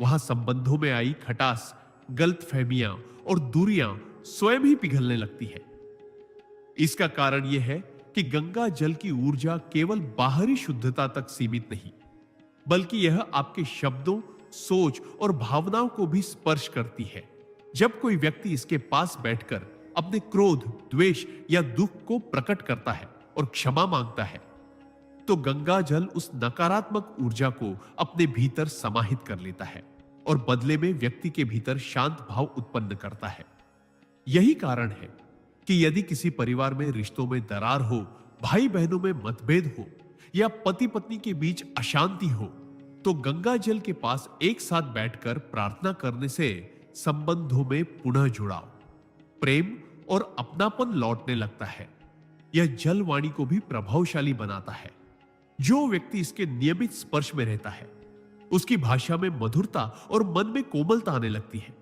वहां संबंधों में आई खटास, गलतफहमियां और दूरियां स्वयं ही पिघलने लगती है। इसका कारण यह है कि गंगा जल की ऊर्जा केवल बाहरी शुद्धता तक सीमित नहीं, बल्कि यह आपके शब्दों, सोच और भावनाओं को भी स्पर्श करती है। जब कोई व्यक्ति इसके पास बैठकर अपने क्रोध, द्वेष या दुख को प्रकट करता है और क्षमा मांगता है, तो गंगा जल उस नकारात्मक ऊर्जा को अपने भीतर समाहित कर लेता है और बदले में व्यक्ति के भीतर शांत भाव उत्पन्न करता है। यही कारण है कि यदि किसी परिवार में रिश्तों में दरार हो, भाई बहनों में मतभेद हो या पति पत्नी के बीच अशांति हो, तो गंगा जल के पास एक साथ बैठकर प्रार्थना करने से संबंधों में पुनः जुड़ाव, प्रेम और अपनापन लौटने लगता है। यह जल वाणी को भी प्रभावशाली बनाता है। जो व्यक्ति इसके नियमित स्पर्श में रहता है, उसकी भाषा में मधुरता और मन में कोमलता आने लगती है।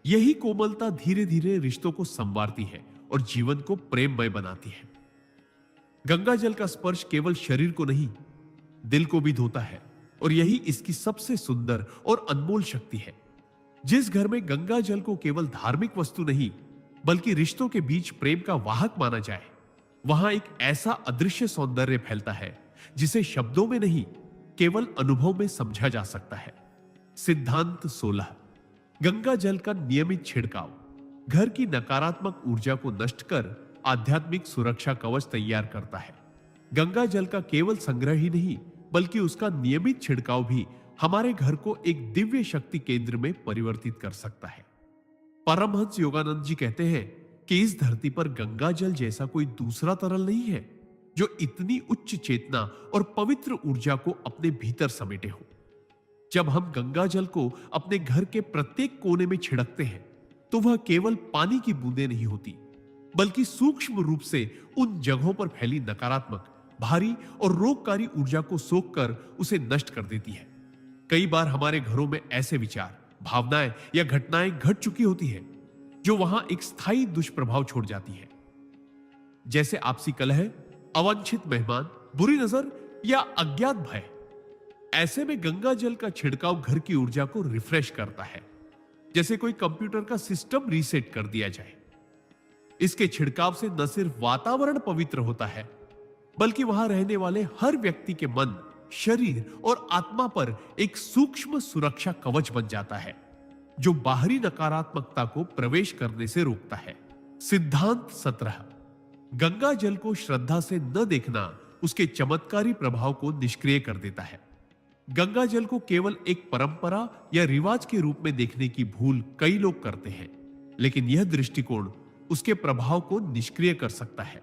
यही कोमलता धीरे धीरे रिश्तों को संवारती है और जीवन को प्रेममय बनाती है। गंगा जल का स्पर्श केवल शरीर को नहीं, दिल को भी धोता है और यही इसकी सबसे सुंदर और अनमोल शक्ति है। जिस घर में गंगा जल को केवल धार्मिक वस्तु नहीं बल्कि रिश्तों के बीच प्रेम का वाहक माना जाए, वहां एक ऐसा अदृश्य सौंदर्य फैलता है जिसे शब्दों में नहीं केवल अनुभव में समझा जा सकता है। सिद्धांत 16। गंगा जल का नियमित छिड़काव घर की नकारात्मक ऊर्जा को नष्ट कर आध्यात्मिक सुरक्षा कवच तैयार करता है। गंगा जल का केवल संग्रह ही नहीं बल्कि उसका नियमित छिड़काव भी हमारे घर को एक दिव्य शक्ति केंद्र में परिवर्तित कर सकता है। परमहंस योगानंद जी कहते हैं कि इस धरती पर गंगा जल जैसा कोई दूसरा तरल नहीं है जो इतनी उच्च चेतना और पवित्र ऊर्जा को अपने भीतर समेटे हो। जब हम गंगा जल को अपने घर के प्रत्येक कोने में छिड़कते हैं तो वह केवल पानी की बूंदें नहीं होती बल्कि सूक्ष्म रूप से उन जगहों पर फैली नकारात्मक, भारी और रोगकारी ऊर्जा को सोखकर उसे नष्ट कर देती है। कई बार हमारे घरों में ऐसे विचार, भावनाएं या घटनाएं घट चुकी होती है जो वहां एक स्थायी दुष्प्रभाव छोड़ जाती है, जैसे आपसी कलह, अवांछित मेहमान, बुरी नजर या अज्ञात भय। ऐसे में गंगा जल का छिड़काव घर की ऊर्जा को रिफ्रेश करता है, जैसे कोई कंप्यूटर का सिस्टम रीसेट कर दिया जाए। इसके छिड़काव से न सिर्फ वातावरण पवित्र होता है बल्कि वहां रहने वाले हर व्यक्ति के मन, शरीर और आत्मा पर एक सूक्ष्म सुरक्षा कवच बन जाता है जो बाहरी नकारात्मकता को प्रवेश करने से रोकता है। सिद्धांत 17। गंगा जल को श्रद्धा से न देखना उसके चमत्कारी प्रभाव को निष्क्रिय कर देता है। गंगा जल को केवल एक परंपरा या रिवाज के रूप में देखने की भूल कई लोग करते हैं, लेकिन यह दृष्टिकोण उसके प्रभाव को निष्क्रिय कर सकता है।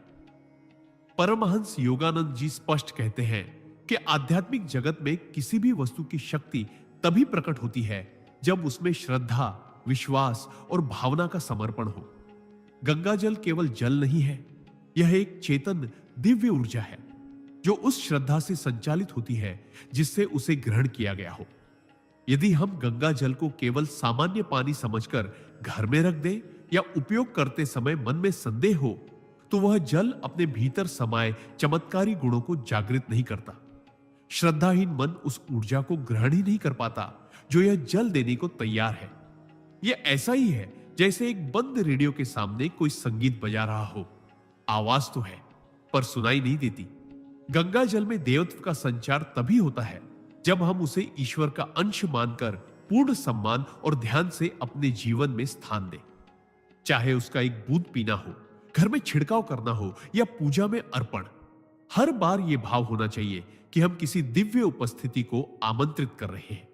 परमहंस योगानंद जी स्पष्ट कहते हैं कि आध्यात्मिक जगत में किसी भी वस्तु की शक्ति तभी प्रकट होती है जब उसमें श्रद्धा, विश्वास और भावना का समर्पण हो। गंगा जल केवल जल नहीं है, यह एक चेतन दिव्य ऊर्जा है जो उस श्रद्धा से संचालित होती है जिससे उसे ग्रहण किया गया हो। यदि हम गंगा जल को केवल सामान्य पानी समझकर घर में रख दें या उपयोग करते समय मन में संदेह हो, तो वह जल अपने भीतर समाये चमत्कारी गुणों को जागृत नहीं करता। श्रद्धाहीन मन उस ऊर्जा को ग्रहण ही नहीं कर पाता जो यह जल देने को तैयार है। यह ऐसा ही है जैसे एक बंद रेडियो के सामने कोई संगीत बजा रहा हो, आवाज तो है पर सुनाई नहीं देती। गंगा जल में देवत्व का संचार तभी होता है जब हम उसे ईश्वर का अंश मानकर पूर्ण सम्मान और ध्यान से अपने जीवन में स्थान दें। चाहे उसका एक बूंद पीना हो, घर में छिड़काव करना हो या पूजा में अर्पण, हर बार यह भाव होना चाहिए कि हम किसी दिव्य उपस्थिति को आमंत्रित कर रहे हैं।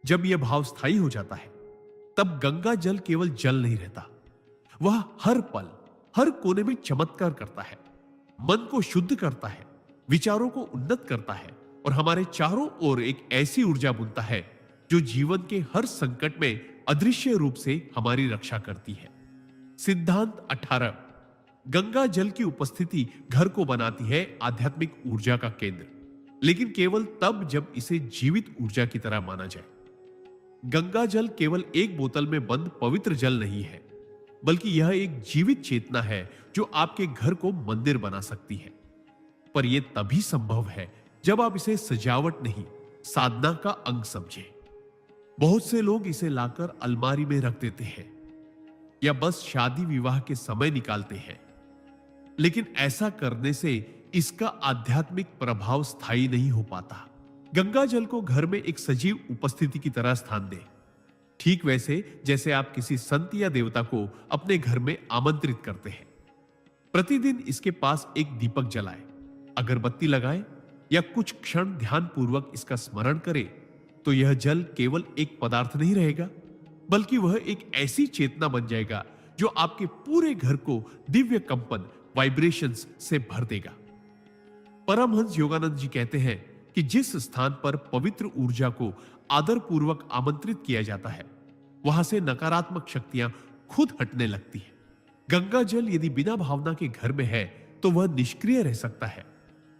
जब यह भाव स्थायी हो जाता है तब गंगा जल केवल जल नहीं रहता, वह हर पल हर कोने में चमत्कार करता है, मन को शुद्ध करता है, विचारों को उन्नत करता है और हमारे चारों ओर एक ऐसी ऊर्जा बुनता है जो जीवन के हर संकट में अदृश्य रूप से हमारी रक्षा करती है। सिद्धांत 18। गंगा जल की उपस्थिति घर को बनाती है आध्यात्मिक ऊर्जा का केंद्र, लेकिन केवल तब जब इसे जीवित ऊर्जा की तरह माना जाए। गंगा जल केवल एक बोतल में बंद पवित्र जल नहीं है, बल्कि यह एक जीवित चेतना है जो आपके घर को मंदिर बना सकती है। पर यह तभी संभव है जब आप इसे सजावट नहीं, साधना का अंग समझें। बहुत से लोग इसे लाकर अलमारी में रख देते हैं या बस शादी विवाह के समय निकालते हैं, लेकिन ऐसा करने से इसका आध्यात्मिक प्रभाव स्थायी नहीं हो पाता। गंगा जल को घर में एक सजीव उपस्थिति की तरह स्थान दें, ठीक वैसे जैसे आप किसी संत या देवता को अपने घर में आमंत्रित करते हैं। प्रतिदिन इसके पास एक दीपक जलाएं, अगरबत्ती लगाएं या कुछ क्षण ध्यानपूर्वक इसका स्मरण करें, तो यह जल केवल एक पदार्थ नहीं रहेगा, बल्कि वह एक ऐसी चेतना बन जाएगा जो आपके पूरे घर को दिव्य कंपन, वाइब्रेशंस से भर देगा। परमहंस योगानंद जी कहते हैं कि जिस स्थान पर पवित्र ऊर्जा को आदरपूर्वक आमंत्रित किया जाता है, वहां से नकारात्मक शक्तियां खुद हटने लगती हैं। गंगा जल यदि बिना भावना के घर में है तो वह निष्क्रिय रह सकता है,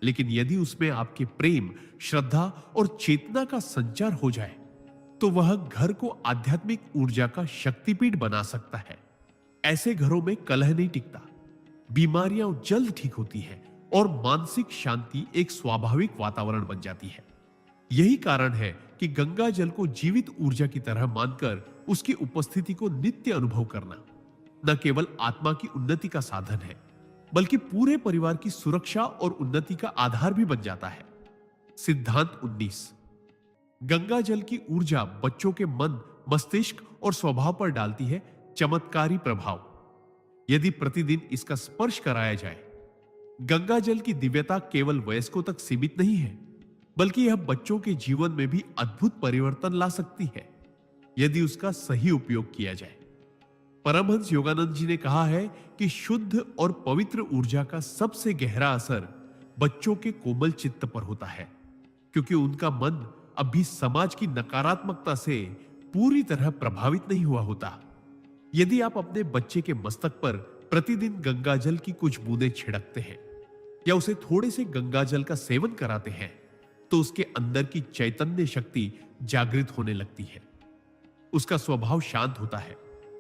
लेकिन यदि उसमें आपके प्रेम, श्रद्धा और चेतना का संचार हो जाए तो वह घर को आध्यात्मिक ऊर्जा का शक्तिपीठ बना सकता है। ऐसे घरों में कलह नहीं टिकता, बीमारियां जल्द ठीक होती हैं और मानसिक शांति एक स्वाभाविक वातावरण बन जाती है। यही कारण है कि गंगा जल को जीवित ऊर्जा की तरह मानकर उसकी उपस्थिति को नित्य अनुभव करना न केवल आत्मा की उन्नति का साधन है, बल्कि पूरे परिवार की सुरक्षा और उन्नति का आधार भी बन जाता है। सिद्धांत 19। गंगा जल की ऊर्जा बच्चों के मन, मस्तिष्क और स्वभाव पर डालती है चमत्कारी प्रभाव। यदि प्रतिदिन इसका स्पर्श कराया जाए, गंगा जल की दिव्यता केवल वयस्कों तक सीमित नहीं है, बल्कि यह बच्चों के जीवन में भी अद्भुत परिवर्तन ला सकती है यदि उसका सही उपयोग किया जाए। परमहंस योगानंद जी ने कहा है कि शुद्ध और पवित्र ऊर्जा का सबसे गहरा असर बच्चों के कोमल चित्त पर होता है, क्योंकि उनका मन अभी समाज की नकारात्मकता से पूरी तरह प्रभावित नहीं हुआ होता। यदि आप अपने बच्चे के मस्तक पर प्रतिदिन गंगा जल की कुछ बूंदें छिड़कते हैं या उसे थोड़े से गंगा जल का सेवन कराते हैं, तो उसके अंदर की चैतन्य शक्ति जागृत होने लगती है। उसका स्वभाव शांत होता है,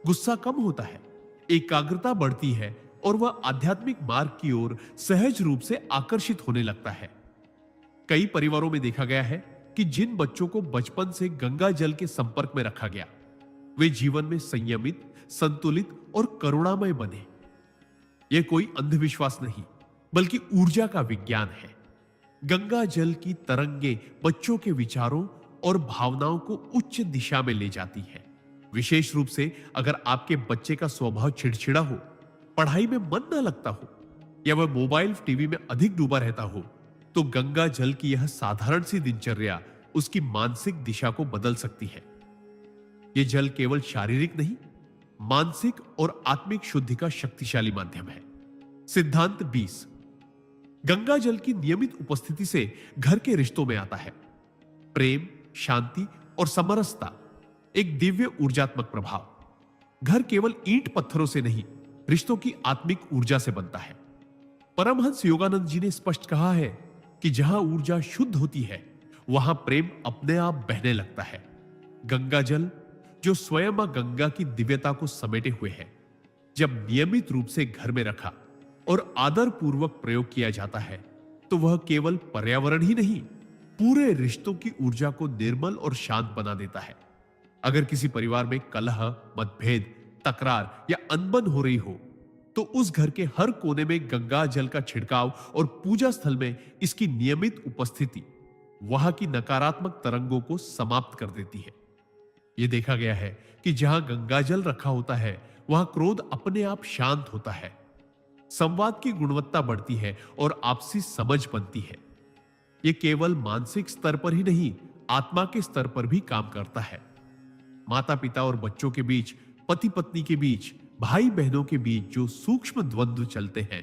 गुस्सा कम होता है, एकाग्रता बढ़ती है और वह आध्यात्मिक मार्ग की ओर सहज रूप से आकर्षित होने लगता है। कई परिवारों में देखा गया है कि जिन बच्चों को बचपन से गंगा जल के संपर्क में रखा गया, वे जीवन में संयमित, संतुलित और करुणामय बने। यह कोई अंधविश्वास नहीं, बल्कि ऊर्जा का विज्ञान है। गंगा जल की तरंगे बच्चों के विचारों और भावनाओं को उच्च दिशा में ले जाती है। विशेष रूप से अगर आपके बच्चे का स्वभाव चिड़चिड़ा हो, पढ़ाई में मन न लगता हो या वह मोबाइल टीवी में अधिक डूबा रहता हो, तो गंगा जल की यह साधारण सी दिनचर्या उसकी मानसिक दिशा को बदल सकती है। यह जल केवल शारीरिक नहीं, मानसिक और आत्मिक शुद्धि का शक्तिशाली माध्यम है। सिद्धांत 20। गंगा जल की नियमित उपस्थिति से घर के रिश्तों में आता है प्रेम, शांति और समरसता, एक दिव्य ऊर्जात्मक प्रभाव। घर केवल ईंट पत्थरों से नहीं, रिश्तों की आत्मिक ऊर्जा से बनता है। परमहंस योगानंद जी ने स्पष्ट कहा है कि जहां ऊर्जा शुद्ध होती है, वहां प्रेम अपने आप बहने लगता है। गंगा जल, जो स्वयं मां गंगा की दिव्यता को समेटे हुए है, जब नियमित रूप से घर में रखा और आदर पूर्वक प्रयोग किया जाता है, तो वह केवल पर्यावरण ही नहीं, पूरे रिश्तों की ऊर्जा को निर्मल और शांत बना देता है। अगर किसी परिवार में कलह, मतभेद, तकरार या अनबन हो रही हो, तो उस घर के हर कोने में गंगा जल का छिड़काव और पूजा स्थल में इसकी नियमित उपस्थिति वहां की नकारात्मक तरंगों को समाप्त कर देती है। यह देखा गया है कि जहां गंगा जल रखा होता है, वहां क्रोध अपने आप शांत होता है, संवाद की गुणवत्ता बढ़ती है और आपसी समझ बनती है। यह केवल मानसिक स्तर पर ही नहीं, आत्मा के स्तर पर भी काम करता है। माता पिता और बच्चों के बीच, पति पत्नी के बीच, भाई बहनों के बीच जो सूक्ष्म द्वंद्व चलते हैं,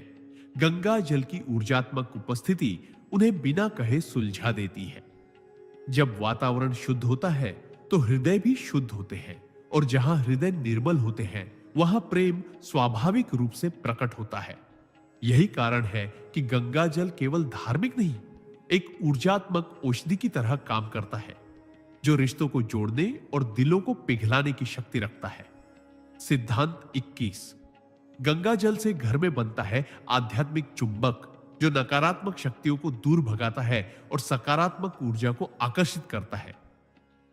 गंगा जल की ऊर्जात्मक उपस्थिति उन्हें बिना कहे सुलझा देती है। जब वातावरण शुद्ध होता है, तो हृदय भी शुद्ध होते हैं, और जहां हृदय निर्मल होते हैं, वहां प्रेम स्वाभाविक रूप से प्रकट होता है। यही कारण है कि गंगा जल केवल धार्मिक नहीं, एक ऊर्जात्मक औषधि की तरह काम करता है, जो रिश्तों को जोड़ने और दिलों को पिघलाने की शक्ति रखता है। सिद्धांत 21। गंगा जल से घर में बनता है आध्यात्मिक चुंबक, जो नकारात्मक शक्तियों को दूर भगाता है और सकारात्मक ऊर्जा को आकर्षित करता है।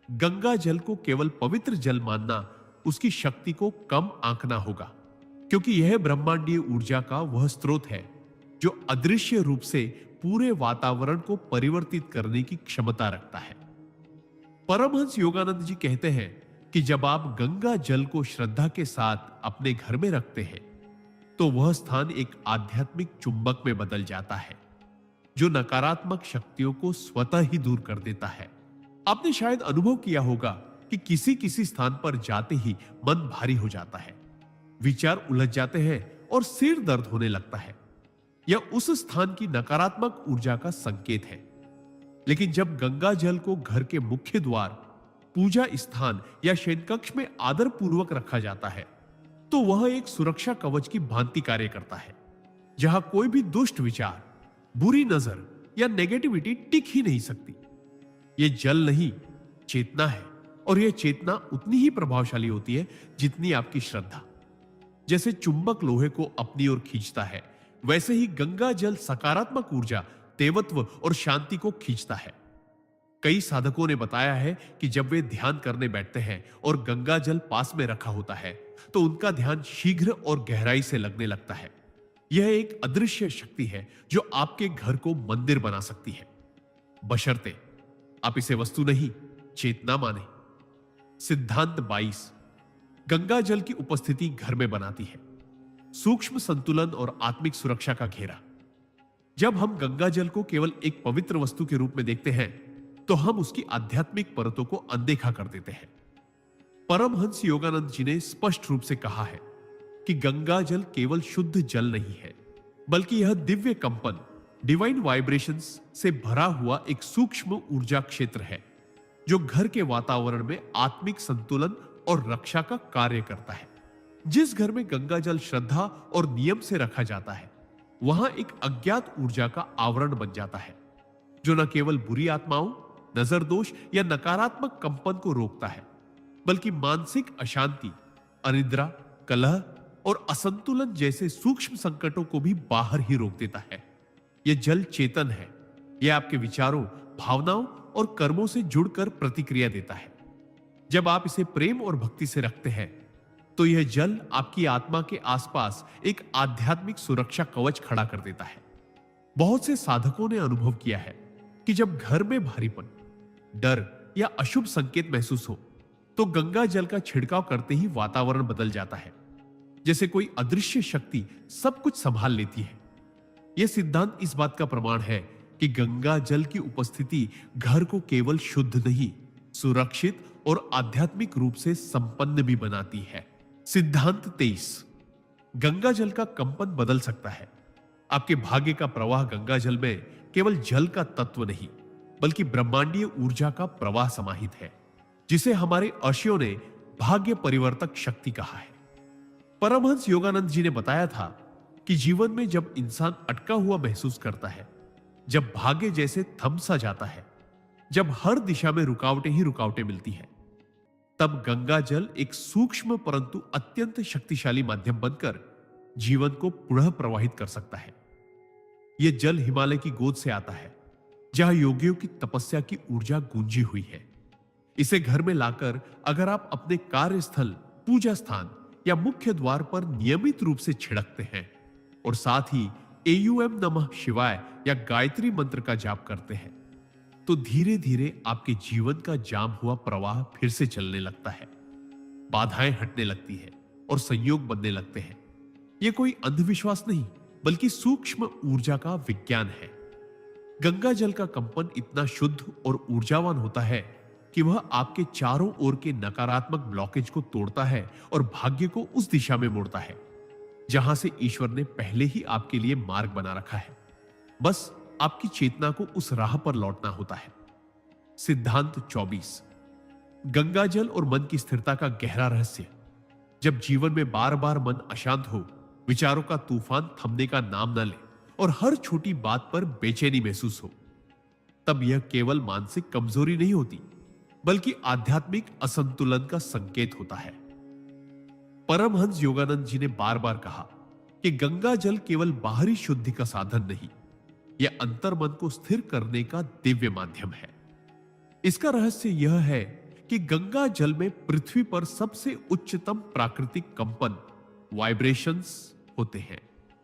गंगा जल को केवल पवित्र जल मानना उसकी शक्ति को कम आंकना होगा, क्योंकि यह ब्रह्मांडीय ऊर्जा का वह स्रोत है जो अदृश्य रूप से पूरे वातावरण को परिवर्तित करने की क्षमता रखता है। परमहंस योगानंद जी कहते हैं कि जब आप गंगा जल को श्रद्धा के साथ अपने घर में रखते हैं, तो वह स्थान एक आध्यात्मिक चुंबक में बदल जाता है, जो नकारात्मक शक्तियों को स्वतः ही दूर कर देता है। आपने शायद अनुभव किया होगा कि किसी किसी स्थान पर जाते ही मन भारी हो जाता है, विचार उलझ जाते हैं और सिर दर्द होने लगता है। यह उस स्थान की नकारात्मक ऊर्जा का संकेत है। लेकिन जब गंगा जल को घर के मुख्य द्वार, पूजा स्थान या शयन कक्ष में आदर पूर्वक रखा जाता है, तो वह एक सुरक्षा कवच की भांति कार्य करता है, जहां कोई भी दुष्ट विचार, बुरी नजर या नेगेटिविटी टिक ही नहीं सकती। यह जल नहीं, चेतना है, और यह चेतना उतनी ही प्रभावशाली होती है जितनी आपकी श्रद्धा। जैसे चुंबक लोहे को अपनी ओर खींचता है, वैसे ही गंगा जल सकारात्मक ऊर्जा, देवत्व और शांति को खींचता है। कई साधकों ने बताया है कि जब वे ध्यान करने बैठते हैं और गंगा जल पास में रखा होता है तो उनका ध्यान शीघ्र और गहराई से लगने लगता है। यह एक अदृश्य शक्ति है जो आपके घर को मंदिर बना सकती है, बशर्ते आप इसे वस्तु नहीं, चेतना माने। सिद्धांत 22 गंगा जल की उपस्थिति घर में बनाती है सूक्ष्म संतुलन और आत्मिक सुरक्षा का घेरा। जब हम गंगा जल को केवल एक पवित्र वस्तु के रूप में देखते हैं तो हम उसकी आध्यात्मिक परतों को अनदेखा कर देते हैं। परमहंस योगानंद जी ने स्पष्ट रूप से कहा है कि गंगा जल केवल शुद्ध जल नहीं है, बल्कि यह दिव्य कंपन, डिवाइन वाइब्रेशंस से भरा हुआ एक सूक्ष्म ऊर्जा क्षेत्र है जो घर के वातावरण में आत्मिक संतुलन और रक्षा का कार्य करता है। जिस घर में गंगा जल श्रद्धा और नियम से रखा जाता है वहां एक अज्ञात ऊर्जा का आवरण बन जाता है जो न केवल बुरी आत्माओं, नजर दोष या नकारात्मक कंपन को रोकता है, बल्कि मानसिक अशांति, अनिद्रा, कलह और असंतुलन जैसे सूक्ष्म संकटों को भी बाहर ही रोक देता है। यह जल चेतन है। यह आपके विचारों, भावनाओं और कर्मों से जुड़कर प्रतिक्रिया देता है। जब आप इसे प्रेम और भक्ति से रखते हैं तो यह जल आपकी आत्मा के आसपास एक आध्यात्मिक सुरक्षा कवच खड़ा कर देता है। बहुत से साधकों ने अनुभव किया है कि जब घर में भारीपन, डर या अशुभ संकेत महसूस हो तो गंगा जल का छिड़काव करते ही वातावरण बदल जाता है, जैसे कोई अदृश्य शक्ति सब कुछ संभाल लेती है। यह सिद्धांत इस बात का प्रमाण है कि गंगा जल की उपस्थिति घर को केवल शुद्ध नहीं, सुरक्षित और आध्यात्मिक रूप से संपन्न भी बनाती है। सिद्धांत 23 गंगा जल का कंपन बदल सकता है। आपके भाग्य का प्रवाह गंगा जल में केवल जल का तत्व नहीं, बल्कि ब्रह्मांडीय ऊर्जा का प्रवाह समाहित है, जिसे हमारे ऋषियों ने भाग्य परिवर्तक शक्ति कहा है। परमहंस योगानंद जी ने बताया था कि जीवन में जब इंसान अटका हुआ महसूस करता है, जब भाग्य जैसे थम सा जाता है, जब हर दिशा में रुकावटें ही रुकावटें मिलती हैं, तब गंगा जल एक सूक्ष्म परंतु अत्यंत शक्तिशाली माध्यम बनकर जीवन को पुनः प्रवाहित कर सकता है। यह जल हिमालय की गोद से आता है, जहां योगियों की तपस्या की ऊर्जा गूंजी हुई है। इसे घर में लाकर अगर आप अपने कार्यस्थल, पूजा स्थान या मुख्य द्वार पर नियमित रूप से छिड़कते हैं और साथ ही एयूएम नमः शिवाय या गायत्री मंत्र का जाप करते हैं तो धीरे धीरे आपके जीवन का जाम हुआ प्रवाह फिर से चलने लगता है। बाधाएं हटने लगती है और संयोग बनने लगते हैं। यह कोई अंधविश्वास नहीं, बल्कि सूक्ष्म ऊर्जा का विज्ञान है। गंगा जल का कंपन इतना शुद्ध और ऊर्जावान होता है कि वह आपके चारों ओर के नकारात्मक ब्लॉकेज को तोड़ता है और भाग्य को उस दिशा में मोड़ता है जहां से ईश्वर ने पहले ही आपके लिए मार्ग बना रखा है। बस आपकी चेतना को उस राह पर लौटना होता है। सिद्धांत 24 गंगा जल और मन की स्थिरता का गहरा रहस्य। जब जीवन में बार बार मन अशांत हो, विचारों का तूफान थमने का नाम न ले और हर छोटी बात पर बेचैनी महसूस हो, तब यह केवल मानसिक कमजोरी नहीं होती, बल्कि आध्यात्मिक असंतुलन का संकेत होता है। परमहंस योगानंद जी ने बार बार कहा कि गंगा जल केवल बाहरी शुद्धि का साधन नहीं, यह अंतर्मन को स्थिर करने का दिव्य माध्यम है। इसका रहस्य यह है कि गंगा जल में पृथ्वी पर सबसे उच्चतम प्राकृतिक कंपन, वाइब्रेशंस होते हैं,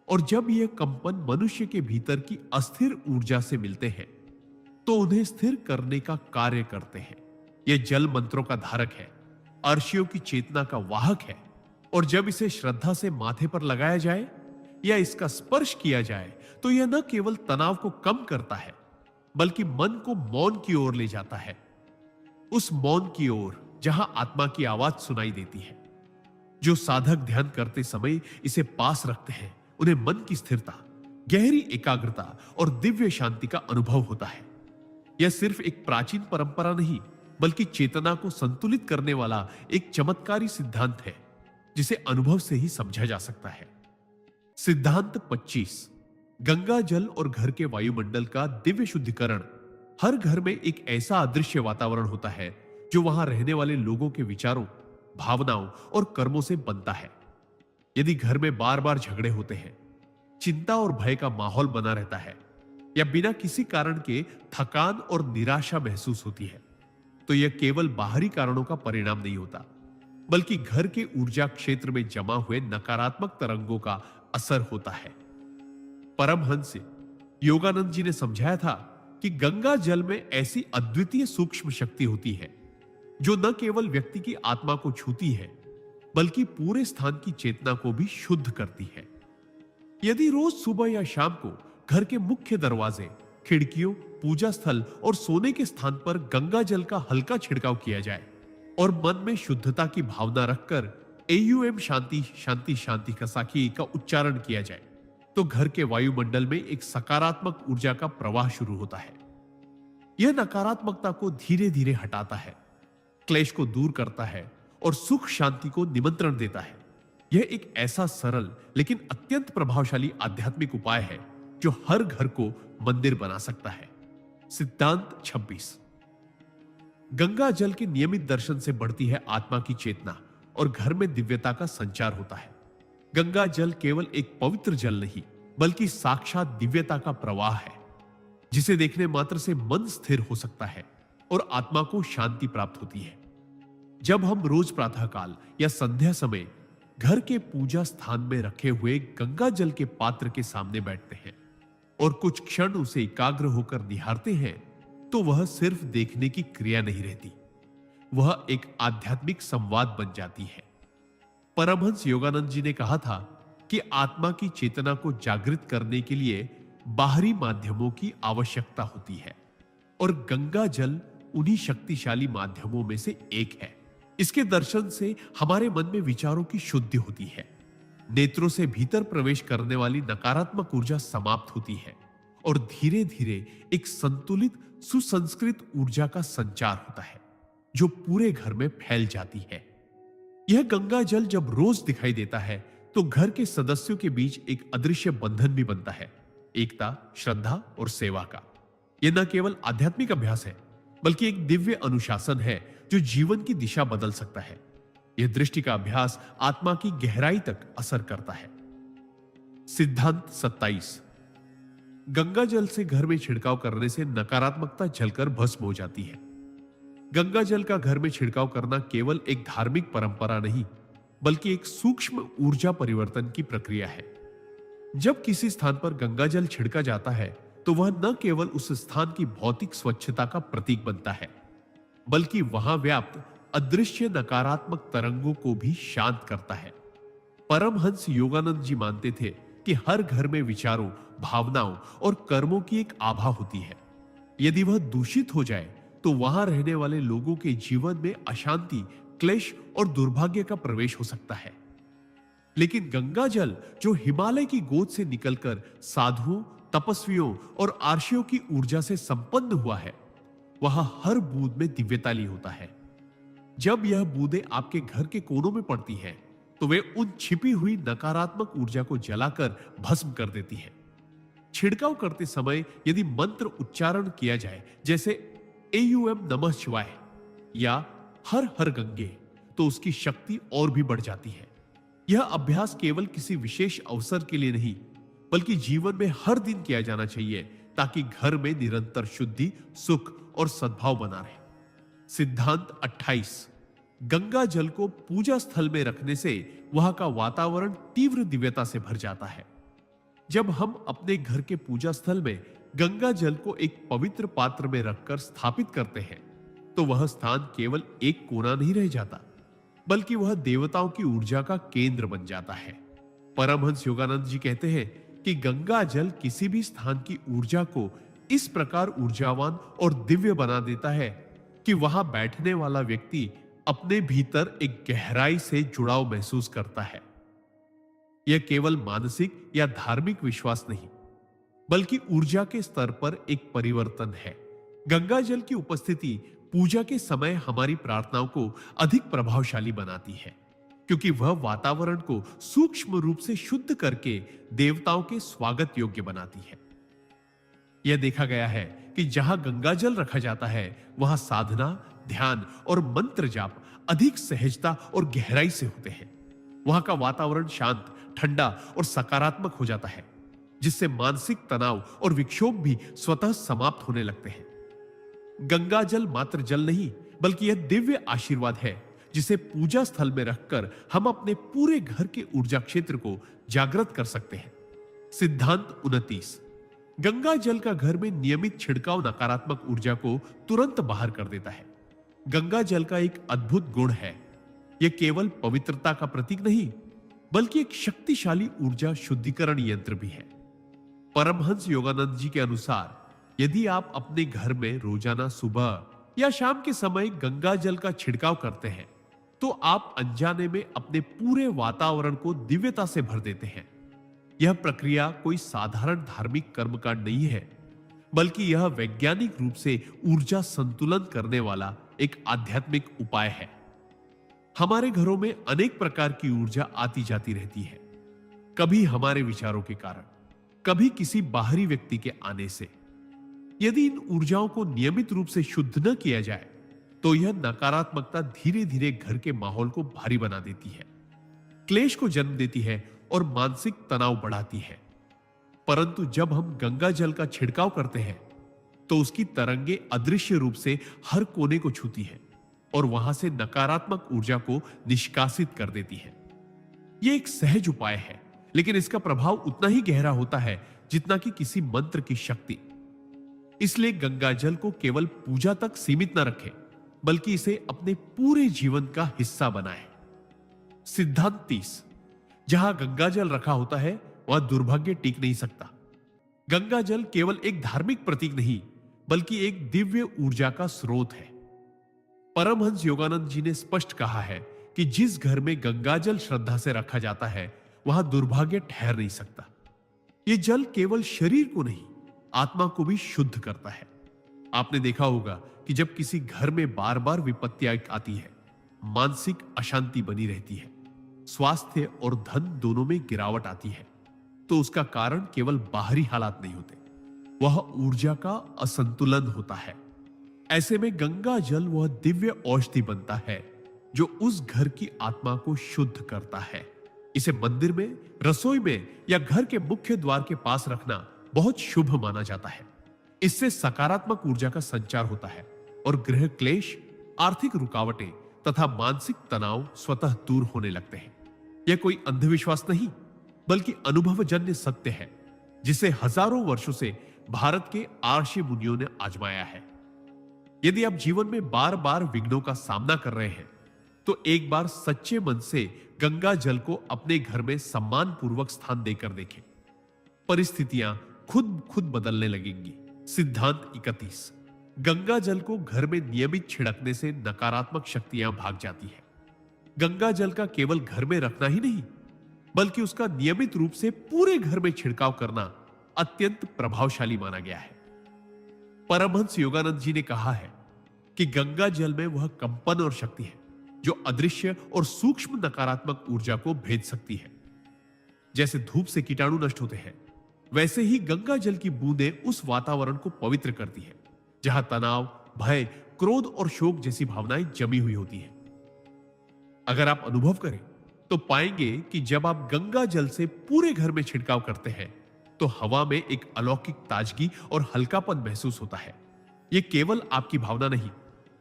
और जब यह कंपन मनुष्य के भीतर की अस्थिर ऊर्जा से मिलते हैं तो उन्हें स्थिर करने का कार्य करते हैं। यह जल मंत्रों का धारक है, अर्शियों की चेतना का वाहक है, और जब इसे श्रद्धा से माथे पर लगाया जाए या इसका स्पर्श किया जाए तो यह न केवल तनाव को कम करता है, बल्कि मन को मौन की ओर ले जाता है, उस मौन की ओर जहां आत्मा की आवाज सुनाई देती है। जो साधक ध्यान करते समय इसे पास रखते हैं, उन्हें मन की स्थिरता, गहरी एकाग्रता और दिव्य शांति का अनुभव होता है। यह सिर्फ एक प्राचीन परंपरा नहीं, बल्कि चेतना को संतुलित करने वाला एक चमत्कारी सिद्धांत है जिसे अनुभव से ही समझा जा सकता है। सिद्धांत 25 गंगा जल और घर के वायुमंडल का दिव्य शुद्धिकरण। हर घर में एक ऐसा अदृश्य वातावरण होता है जो वहां रहने वाले लोगों के विचारों, भावनाओं और कर्मों से बनता है। यदि घर में बार बार झगड़े होते हैं, चिंता और भय का माहौल बना रहता है, या बिना किसी कारण के थकान और निराशा महसूस होती है, तो यह केवल बाहरी कारणों का परिणाम नहीं होता, बल्कि घर के ऊर्जा क्षेत्र में जमा हुए नकारात्मक तरंगों का असर होता है। परमहंस योगानंद जी ने समझाया था कि गंगा जल में ऐसी अद्वितीय सूक्ष्म शक्ति होती है जो न केवल व्यक्ति की आत्मा को छूती है, बल्कि पूरे स्थान की चेतना को भी शुद्ध करती है। यदि रोज सुबह या शाम को घर के मुख्य दरवाजे, खिड़कियों, पूजा स्थल और सोने के स्थान पर गंगा जल का हल्का छिड़काव किया जाए और मन में शुद्धता की भावना रखकर एयूएम शांति शांति शांति कसाखी का उच्चारण किया जाए, तो घर के वायुमंडल में एक सकारात्मक ऊर्जा का प्रवाह शुरू होता है। यह नकारात्मकता को धीरे धीरे हटाता है, क्लेश को दूर करता है और सुख शांति को निमंत्रण देता है। यह एक ऐसा सरल लेकिन अत्यंत प्रभावशाली आध्यात्मिक उपाय है जो हर घर को मंदिर बना सकता है। सिद्धांत 26। गंगा जल के नियमित दर्शन से बढ़ती है आत्मा की चेतना और घर में दिव्यता का संचार होता है। गंगा जल केवल एक पवित्र जल नहीं, बल्कि साक्षात दिव्यता का प्रवाह है, जिसे देखने मात्र से मन स्थिर हो सकता है और आत्मा को शांति प्राप्त होती है। जब हम रोज प्रातःकाल या संध्या समय घर के पूजा स्थान में रखे हुए गंगा जल के पात्र के सामने बैठते हैं और कुछ क्षण उसे एकाग्र होकर निहारते हैं, तो वह सिर्फ देखने की क्रिया नहीं रहती, वह एक आध्यात्मिक संवाद बन जाती है। परमहंस योगानंद जी ने कहा था कि आत्मा की चेतना को जागृत करने के लिए बाहरी माध्यमों की आवश्यकता होती है और गंगा जल उन्हीं शक्तिशाली माध्यमों में से एक है। इसके दर्शन से हमारे मन में विचारों की शुद्धि होती है, नेत्रों से भीतर प्रवेश करने वाली नकारात्मक ऊर्जा समाप्त होती है और धीरे धीरे एक संतुलित सुसंस्कृत ऊर्जा का संचार होता है जो पूरे घर में फैल जाती है। यह गंगा जल जब रोज दिखाई देता है तो घर के सदस्यों के बीच एक अदृश्य बंधन भी बनता है, एकता, श्रद्धा और सेवा का। यह न केवल आध्यात्मिक अभ्यास है, बल्कि एक दिव्य अनुशासन है जो जीवन की दिशा बदल सकता है। यह दृष्टि का अभ्यास आत्मा की गहराई तक असर करता है। सिद्धांत 27। गंगा जल से घर में छिड़काव करने से नकारात्मकता जलकर भस्म हो जाती है। गंगा जल का घर में छिड़काव करना केवल एक धार्मिक परंपरा नहीं, बल्कि एक सूक्ष्म ऊर्जा परिवर्तन की प्रक्रिया है। जब किसी स्थान पर गंगा जल छिड़का जाता है तो वह न केवल उस स्थान की भौतिक स्वच्छता का प्रतीक बनता है, बल्कि वहां व्याप्त अदृश्य नकारात्मक तरंगों को भी शांत करता है। परमहंस योगानंद जी मानते थे कि हर घर में विचारों, भावनाओं और कर्मों की एक आभा होती है। यदि वह दूषित हो जाए तो वहां रहने वाले लोगों के जीवन में अशांति, क्लेश और दुर्भाग्य का प्रवेश हो सकता है। लेकिन गंगा जल जो हिमालय की गोद से निकलकर साधुओं, तपस्वियों और आर्षियों की ऊर्जा से संपन्न हुआ है, वह हर बूंद में दिव्यता ली होता है। जब यह बूंदें आपके घर के कोनों में पड़ती हैं, तो वे उन छिपी हुई नकारात्मक ऊर्जा को जलाकर भस्म कर देती हैं। छिड़काव करते समय यदि मंत्र उच्चारण किया जाए, जैसे एयूएम नमः शिवाय या हर हर गंगे, तो उसकी शक्ति और भी बढ़ जाती है। यह अभ्यास केवल किसी विशेष अवसर के लिए नहीं, बल्कि जीवन में हर दिन किया जाना चाहिए, ताकि घर में निरंतर शुद्धि, सुख और सद्भाव बना रहे। सिद्धांत 28। गंगा जल को पूजा स्थल में रखने से वहां का वातावरण तीव्र दिव्यता से भर जाता है। जब हम अपने घर के पूजा स्थल में गंगा जल को एक पवित्र पात्र में रखकर स्थापित करते हैं, तो वह स्थान केवल एक कोना नहीं रह जाता, बल्कि वह देवताओं की ऊर्जा का केंद्र बन जाता है। परमहंस योगानंद जी कहते हैं कि गंगा जल किसी भी स्थान की ऊर्जा को इस प्रकार ऊर्जावान और दिव्य बना देता है कि वहां बैठने वाला व्यक्ति अपने भीतर एक गहराई से जुड़ाव महसूस करता है। यह केवल मानसिक या धार्मिक विश्वास नहीं, बल्कि ऊर्जा के स्तर पर एक परिवर्तन है। गंगा जल की उपस्थिति पूजा के समय हमारी प्रार्थनाओं को अधिक प्रभावशाली बनाती है, क्योंकि वह वातावरण को सूक्ष्म रूप से शुद्ध करके देवताओं के स्वागत योग्य बनाती है। यह देखा गया है कि जहां गंगा जल रखा जाता है, वहां साधना, ध्यान और मंत्र जाप अधिक सहजता और गहराई से होते हैं। वहां का वातावरण शांत, ठंडा और सकारात्मक हो जाता है, जिससे मानसिक तनाव और विक्षोभ भी स्वतः समाप्त होने लगते हैं। गंगा जल मात्र जल नहीं, बल्कि यह दिव्य आशीर्वाद है जिसे पूजा स्थल में रखकर हम अपने पूरे घर के ऊर्जा क्षेत्र को जागृत कर सकते हैं। सिद्धांत 29। गंगा जल का घर में नियमित छिड़काव नकारात्मक ऊर्जा को तुरंत बाहर कर देता है। गंगा जल का एक अद्भुत गुण है, यह केवल पवित्रता का प्रतीक नहीं, बल्कि एक शक्तिशाली ऊर्जा शुद्धिकरण यंत्र भी है। परमहंस योगानंद जी के अनुसार यदि आप अपने घर में रोजाना सुबह या शाम के समय गंगा जल का छिड़काव करते हैं, तो आप अनजाने में अपने पूरे वातावरण को दिव्यता से भर देते हैं। यह प्रक्रिया कोई साधारण धार्मिक कर्मकांड नहीं है, बल्कि यह वैज्ञानिक रूप से ऊर्जा संतुलन करने वाला एक आध्यात्मिक उपाय है। हमारे घरों में अनेक प्रकार की ऊर्जा आती जाती रहती है, कभी हमारे विचारों के कारण, कभी किसी बाहरी व्यक्ति के आने से। यदि इन ऊर्जाओं को नियमित रूप से शुद्ध न किया जाए, तो यह नकारात्मकता धीरे धीरे घर के माहौल को भारी बना देती है, क्लेश को जन्म देती है और मानसिक तनाव बढ़ाती है। परंतु जब हम गंगा जल का छिड़काव करते हैं, तो उसकी तरंगे अदृश्य रूप से हर कोने को छूती है और वहां से नकारात्मक ऊर्जा को निष्कासित कर देती है। यह एक सहज उपाय है, लेकिन इसका प्रभाव उतना ही गहरा होता है जितना कि किसी मंत्र की शक्ति। इसलिए गंगा जल को केवल पूजा तक सीमित न रखें, बल्कि इसे अपने पूरे जीवन का हिस्सा बनाएं। सिद्धांत 30। जहां गंगा जल रखा होता है, वह दुर्भाग्य टिक नहीं सकता। गंगा जल केवल एक धार्मिक प्रतीक नहीं, बल्कि एक दिव्य ऊर्जा का स्रोत है। परमहंस योगानंद जी ने स्पष्ट कहा है कि जिस घर में गंगा जल श्रद्धा से रखा जाता है, वहां दुर्भाग्य ठहर नहीं सकता। यह जल केवल शरीर को नहीं, आत्मा को भी शुद्ध करता है। आपने देखा होगा कि जब किसी घर में बार बार विपत्तियां आती है, मानसिक अशांति बनी रहती है, स्वास्थ्य और धन दोनों में गिरावट आती है, तो उसका कारण केवल बाहरी हालात नहीं होते, वह ऊर्जा का असंतुलन होता है। ऐसे में गंगा जल वह दिव्य औषधि बनता है जो उस घर की आत्मा को शुद्ध करता है। इसे मंदिर में, रसोई में या घर के मुख्य द्वार के पास रखना बहुत शुभ माना जाता है। इससे सकारात्मक ऊर्जा का संचार होता है और गृह क्लेश, आर्थिक रुकावटें तथा मानसिक तनाव स्वतः दूर होने लगते हैं। यह कोई अंधविश्वास नहीं, बल्कि अनुभवजन्य सत्य है, जिसे हजारों वर्षों से भारत के आर्षि मुनियों ने आजमाया है। यदि आप जीवन में बार बार विघ्नों का सामना कर रहे हैं, तो एक बार सच्चे मन से गंगा जल को अपने घर में सम्मान पूर्वक स्थान देकर देखें। परिस्थितियां खुद बदलने लगेंगी। सिद्धांत 31। गंगा जल को घर में नियमित छिड़कने से नकारात्मक शक्तियां भाग जाती है। गंगा जल का केवल घर में रखना ही नहीं, बल्कि उसका नियमित रूप से पूरे घर में छिड़काव करना अत्यंत प्रभावशाली माना गया है। परमहंस योगानंद जी ने कहा है कि गंगा जल में वह कंपन और शक्ति है जो अदृश्य और सूक्ष्म नकारात्मक ऊर्जा को भेद सकती है। जैसे धूप से कीटाणु नष्ट होते हैं, वैसे ही गंगा जल की बूंदें उस वातावरण को पवित्र करती है जहां तनाव, भय, क्रोध और शोक जैसी भावनाएं जमी हुई होती हैं। अगर आप अनुभव करें तो पाएंगे कि जब आप गंगा जल से पूरे घर में छिड़काव करते हैं, तो हवा में एक अलौकिक ताजगी और हल्कापन महसूस होता है। यह केवल आपकी भावना नहीं,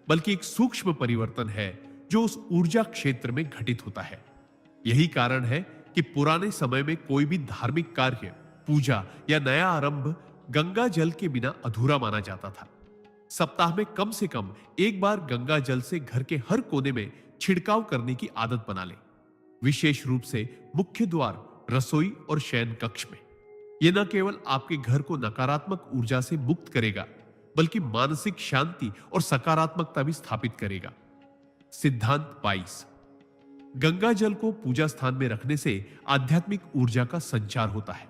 बल्कि एक सूक्ष्म परिवर्तन है जो उस ऊर्जा क्षेत्र में घटित होता है। यही कारण है कि पुराने समय में कोई भी धार्मिक कार्य, पूजा या नया आरंभ गंगा जल के बिना अधूरा माना जाता था। सप्ताह में कम से कम एक बार गंगा जल से घर के हर कोने में छिड़काव करने की आदत बना लें, विशेष रूप से मुख्य द्वार, रसोई और शयन कक्ष में। यह न केवल आपके घर को नकारात्मक ऊर्जा से मुक्त करेगा, बल्कि मानसिक शांति और सकारात्मकता भी स्थापित करेगा। सिद्धांत 22। गंगा जल को पूजा स्थान में रखने से आध्यात्मिक ऊर्जा का संचार होता है।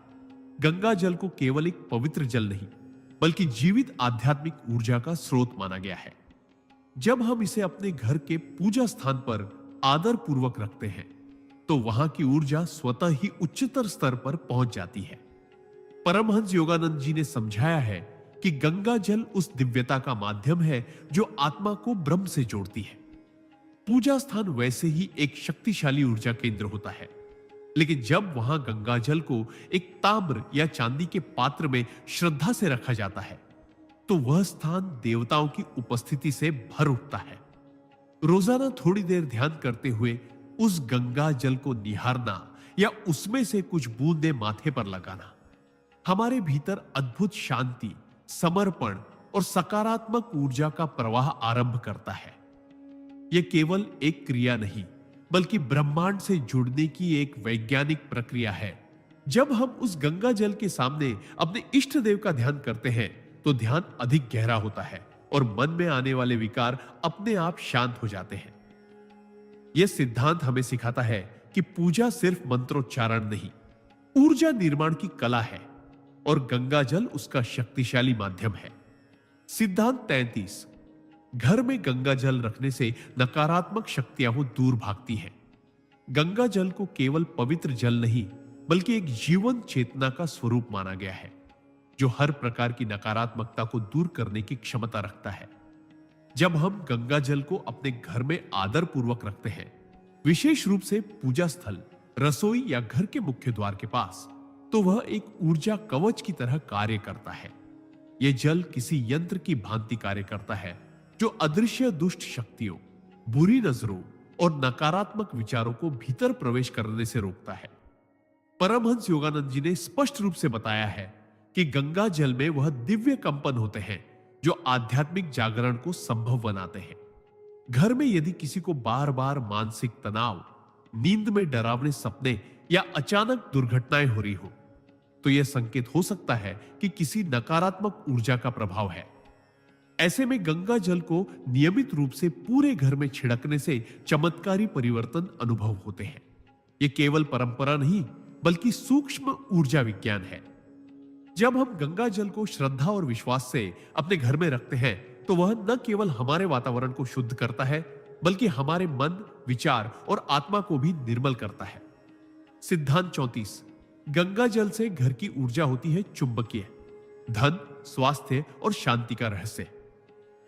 गंगा जल को केवल एक पवित्र जल नहीं, बल्कि जीवित आध्यात्मिक ऊर्जा का स्रोत माना गया है। जब हम इसे अपने घर के पूजा स्थान पर आदर पूर्वक रखते हैं, तो वहां की ऊर्जा स्वतः ही उच्चतर स्तर पर पहुंच जाती है। परमहंस योगानंद जी ने समझाया है कि गंगा जल उस दिव्यता का माध्यम है जो आत्मा को ब्रह्म से जोड़ती है। पूजा स्थान वैसे ही एक शक्तिशाली ऊर्जा केंद्र होता है। लेकिन जब वहां गंगाजल को एक ताम्र या चांदी के पात्र में श्रद्धा से रखा जाता है, तो वह स्थान देवताओं की उपस्थिति से भर उठता है। रोजाना थोड़ी देर ध्यान करते हुए उस गंगा जल को निहारना या उसमें से कुछ बूंदे माथे पर लगाना हमारे भीतर अद्भुत शांति, समर्पण और सकारात्मक ऊर्जा का प्रवाह आरंभ करता है। यह केवल एक क्रिया नहीं, बल्कि ब्रह्मांड से जुड़ने की एक वैज्ञानिक प्रक्रिया है। जब हम उस गंगा जल के सामने अपने इष्ट देव का ध्यान करते हैं, तो ध्यान अधिक गहरा होता है और मन में आने वाले विकार अपने आप शांत हो जाते हैं। यह सिद्धांत हमें सिखाता है कि पूजा सिर्फ मंत्रोच्चारण नहीं, ऊर्जा निर्माण की कला है और गंगा जल उसका शक्तिशाली माध्यम है। सिद्धांत 33। घर में गंगा जल रखने से नकारात्मक शक्तियां दूर भागती हैं। गंगा जल को केवल पवित्र जल नहीं, बल्कि एक जीवन चेतना का स्वरूप माना गया है, जो हर प्रकार की नकारात्मकता को दूर करने की क्षमता रखता है। जब हम गंगा जल को अपने घर में आदर पूर्वक रखते हैं, विशेष रूप से पूजा स्थल, रसोई या घर के मुख्य द्वार के पास, तो वह एक ऊर्जा कवच की तरह कार्य करता है। यह जल किसी यंत्र की भांति कार्य करता है, जो अदृश्य दुष्ट शक्तियों, बुरी नजरों और नकारात्मक विचारों को भीतर प्रवेश करने से रोकता है। परमहंस योगानंद जी ने स्पष्ट रूप से बताया है कि गंगा जल में वह दिव्य कंपन होते हैं जो आध्यात्मिक जागरण को संभव बनाते हैं। घर में यदि किसी को बार बार मानसिक तनाव, नींद में डरावने सपने या अचानक दुर्घटनाएं हो रही हो, तो यह संकेत हो सकता है कि किसी नकारात्मक ऊर्जा का प्रभाव है। ऐसे में गंगा जल को नियमित रूप से पूरे घर में छिड़कने से चमत्कारी परिवर्तन अनुभव होते हैं। यह केवल परंपरा नहीं, बल्कि सूक्ष्म ऊर्जा विज्ञान है। जब हम गंगा जल को श्रद्धा और विश्वास से अपने घर में रखते हैं, तो वह न केवल हमारे वातावरण को शुद्ध करता है, बल्कि हमारे मन, विचार और आत्मा को भी निर्मल करता है। सिद्धांत 34। गंगा जल से घर की ऊर्जा होती है चुंबकीय, धन, स्वास्थ्य और शांति का रहस्य।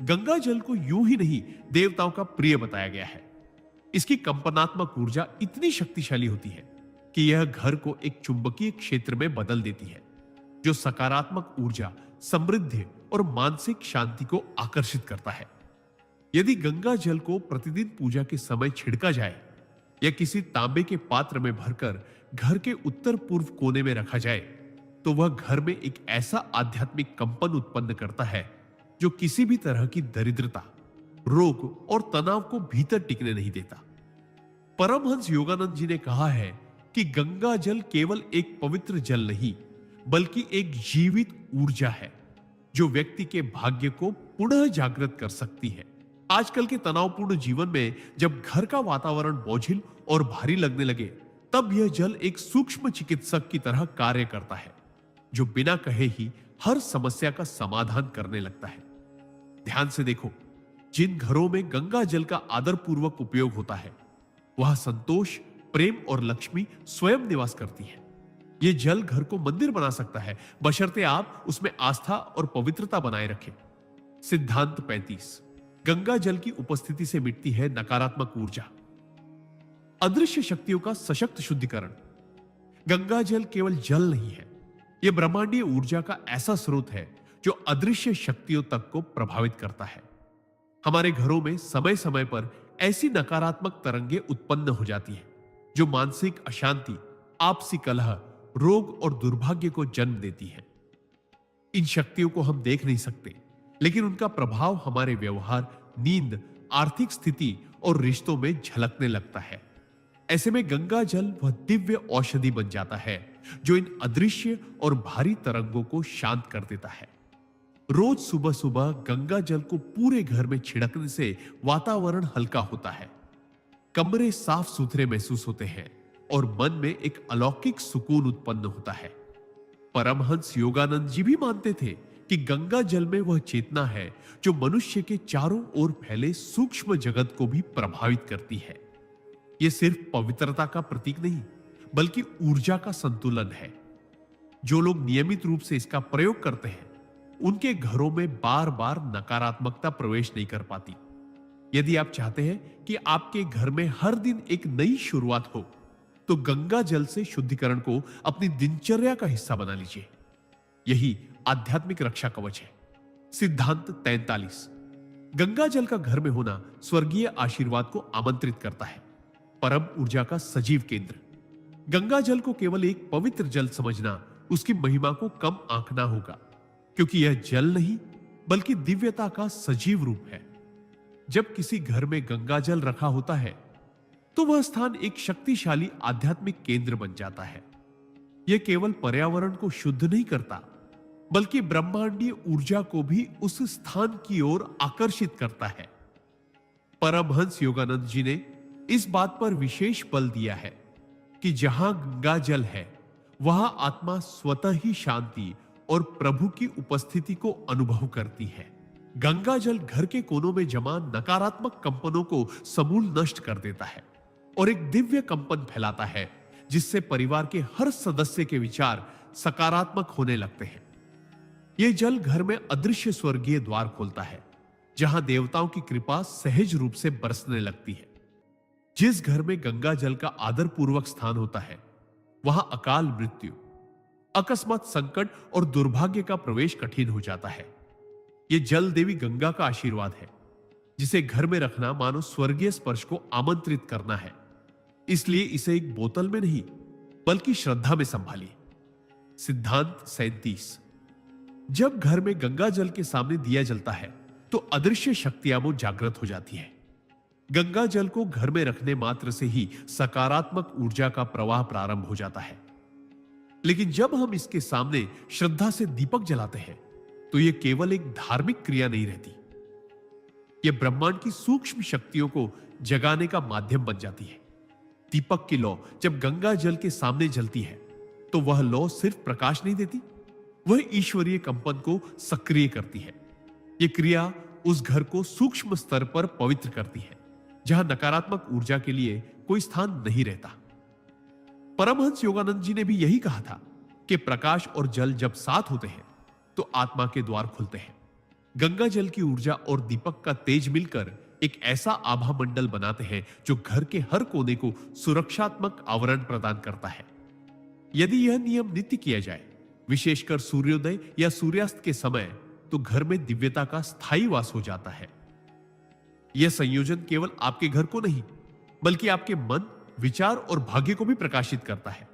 गंगा जल को यूं ही नहीं, देवताओं का प्रिय बताया गया है। इसकी कंपनात्मक ऊर्जा इतनी शक्तिशाली होती है कि यह घर को एक चुंबकीय क्षेत्र में बदल देती है, जो सकारात्मक ऊर्जा, समृद्धि और मानसिक शांति को आकर्षित करता है। यदि गंगा जल को प्रतिदिन पूजा के समय छिड़का जाए या किसी तांबे के पात्र में भरकर घर के उत्तर पूर्व कोने में रखा जाए, तो वह घर में एक ऐसा आध्यात्मिक कंपन उत्पन्न करता है जो किसी भी तरह की दरिद्रता, रोग और तनाव को भीतर टिकने नहीं देता। परमहंस योगानंद जी ने कहा है कि गंगा जल केवल एक पवित्र जल नहीं, बल्कि एक जीवित ऊर्जा है जो व्यक्ति के भाग्य को पुनः जागृत कर सकती है। आजकल के तनावपूर्ण जीवन में जब घर का वातावरण बोझिल और भारी लगने लगे, तब यह जल एक सूक्ष्म चिकित्सक की तरह कार्य करता है, जो बिना कहे ही हर समस्या का समाधान करने लगता है। ध्यान से देखो, जिन घरों में गंगा जल का आदर पूर्वक उपयोग होता है, वह संतोष, प्रेम और लक्ष्मी स्वयं निवास करती है। यह जल घर को मंदिर बना सकता है, बशर्ते आप उसमें आस्था और पवित्रता बनाए रखें। सिद्धांत 35। गंगा जल की उपस्थिति से मिटती है नकारात्मक ऊर्जा। अदृश्य शक्तियों का सशक्त शुद्धिकरण। गंगा जल केवल जल नहीं है, यह ब्रह्मांडीय ऊर्जा का ऐसा स्रोत है जो अदृश्य शक्तियों तक को प्रभावित करता है। हमारे घरों में समय समय पर ऐसी नकारात्मक तरंगें उत्पन्न हो जाती हैं, जो मानसिक अशांति, आपसी कलह, रोग और दुर्भाग्य को जन्म देती है। इन शक्तियों को हम देख नहीं सकते, लेकिन उनका प्रभाव हमारे व्यवहार, नींद, आर्थिक स्थिति और रिश्तों में झलकने लगता है। ऐसे में गंगा जल वह दिव्य औषधि बन जाता है जो इन अदृश्य और भारी तरंगों को शांत कर देता है। रोज सुबह सुबह गंगा जल को पूरे घर में छिड़कने से वातावरण हल्का होता है, कमरे साफ सुथरे महसूस होते हैं और मन में एक अलौकिक सुकून उत्पन्न होता है। परमहंस योगानंद जी भी मानते थे कि गंगा जल में वह चेतना है जो मनुष्य के चारों ओर फैले सूक्ष्म जगत को भी प्रभावित करती है। यह सिर्फ पवित्रता का प्रतीक नहीं, बल्कि ऊर्जा का संतुलन है। जो लोग नियमित रूप से इसका प्रयोग करते हैं, उनके घरों में बार बार नकारात्मकता प्रवेश नहीं कर पाती। यदि आप चाहते हैं कि आपके घर में हर दिन एक नई शुरुआत हो, तो गंगा जल से शुद्धिकरण को अपनी दिनचर्या का हिस्सा बना लीजिए। यही आध्यात्मिक रक्षा कवच है। सिद्धांत 43। गंगा जल का घर में होना स्वर्गीय आशीर्वाद को आमंत्रित करता है। परम ऊर्जा का सजीव केंद्र। गंगा जल को केवल एक पवित्र जल समझना उसकी महिमा को कम आंकना होगा, क्योंकि यह जल नहीं बल्कि दिव्यता का सजीव रूप है। जब किसी घर में गंगा जल रखा होता है तो वह स्थान एक शक्तिशाली आध्यात्मिक केंद्र बन जाता है। यह केवल पर्यावरण को शुद्ध नहीं करता, बल्कि ब्रह्मांडीय ऊर्जा को भी उस स्थान की ओर आकर्षित करता है। परमहंस योगानंद जी ने इस बात पर विशेष बल दिया है कि जहां गंगा जल है वहां आत्मा स्वतः ही शांति और प्रभु की उपस्थिति को अनुभव करती है। गंगा जल घर के कोनों में जमा नकारात्मक कंपनों को समूल नष्ट कर देता है और एक दिव्य कंपन फैलाता है, जिससे परिवार के हर सदस्य के विचार सकारात्मक होने लगते हैं। यह जल घर में अदृश्य स्वर्गीय द्वार खोलता है, जहां देवताओं की कृपा सहज रूप से बरसने लगती है। जिस घर में गंगा जल का आदर पूर्वक स्थान होता है वहां अकाल मृत्यु, अकस्मात संकट और दुर्भाग्य का प्रवेश कठिन हो जाता है। यह जल देवी गंगा का आशीर्वाद है, जिसे घर में रखना मानो स्वर्गीय स्पर्श को आमंत्रित करना है। इसलिए इसे एक बोतल में नहीं बल्कि श्रद्धा में संभालिए। सिद्धांत 37। जब घर में गंगा जल के सामने दिया जलता है तो अदृश्य शक्तियां वो जागृत हो जाती है। गंगा जल को घर में रखने मात्र से ही सकारात्मक ऊर्जा का प्रवाह प्रारंभ हो जाता है। लेकिन जब हम इसके सामने श्रद्धा से दीपक जलाते हैं तो यह केवल एक धार्मिक क्रिया नहीं रहती, यह ब्रह्मांड की सूक्ष्म शक्तियों को जगाने का माध्यम बन जाती है। दीपक की लौ जब गंगा जल के सामने जलती है तो वह लौ सिर्फ प्रकाश नहीं देती, वह ईश्वरीय कंपन को सक्रिय करती है। यह क्रिया उस घर को सूक्ष्म स्तर पर पवित्र करती है, जहां नकारात्मक ऊर्जा के लिए कोई स्थान नहीं रहता। परमहंस योगानंद जी ने भी यही कहा था कि प्रकाश और जल जब साथ होते हैं तो आत्मा के द्वार खुलते हैं। गंगा जल की ऊर्जा और दीपक का तेज मिलकर एक ऐसा आभा मंडल बनाते हैं जो घर के हर कोने को सुरक्षात्मक आवरण प्रदान करता है। यदि यह नियम नित्य किया जाए, विशेषकर सूर्योदय या सूर्यास्त के समय, तो घर में दिव्यता का स्थायी वास हो जाता है। यह संयोजन केवल आपके घर को नहीं बल्कि आपके मन, विचार और भाग्य को भी प्रकाशित करता है।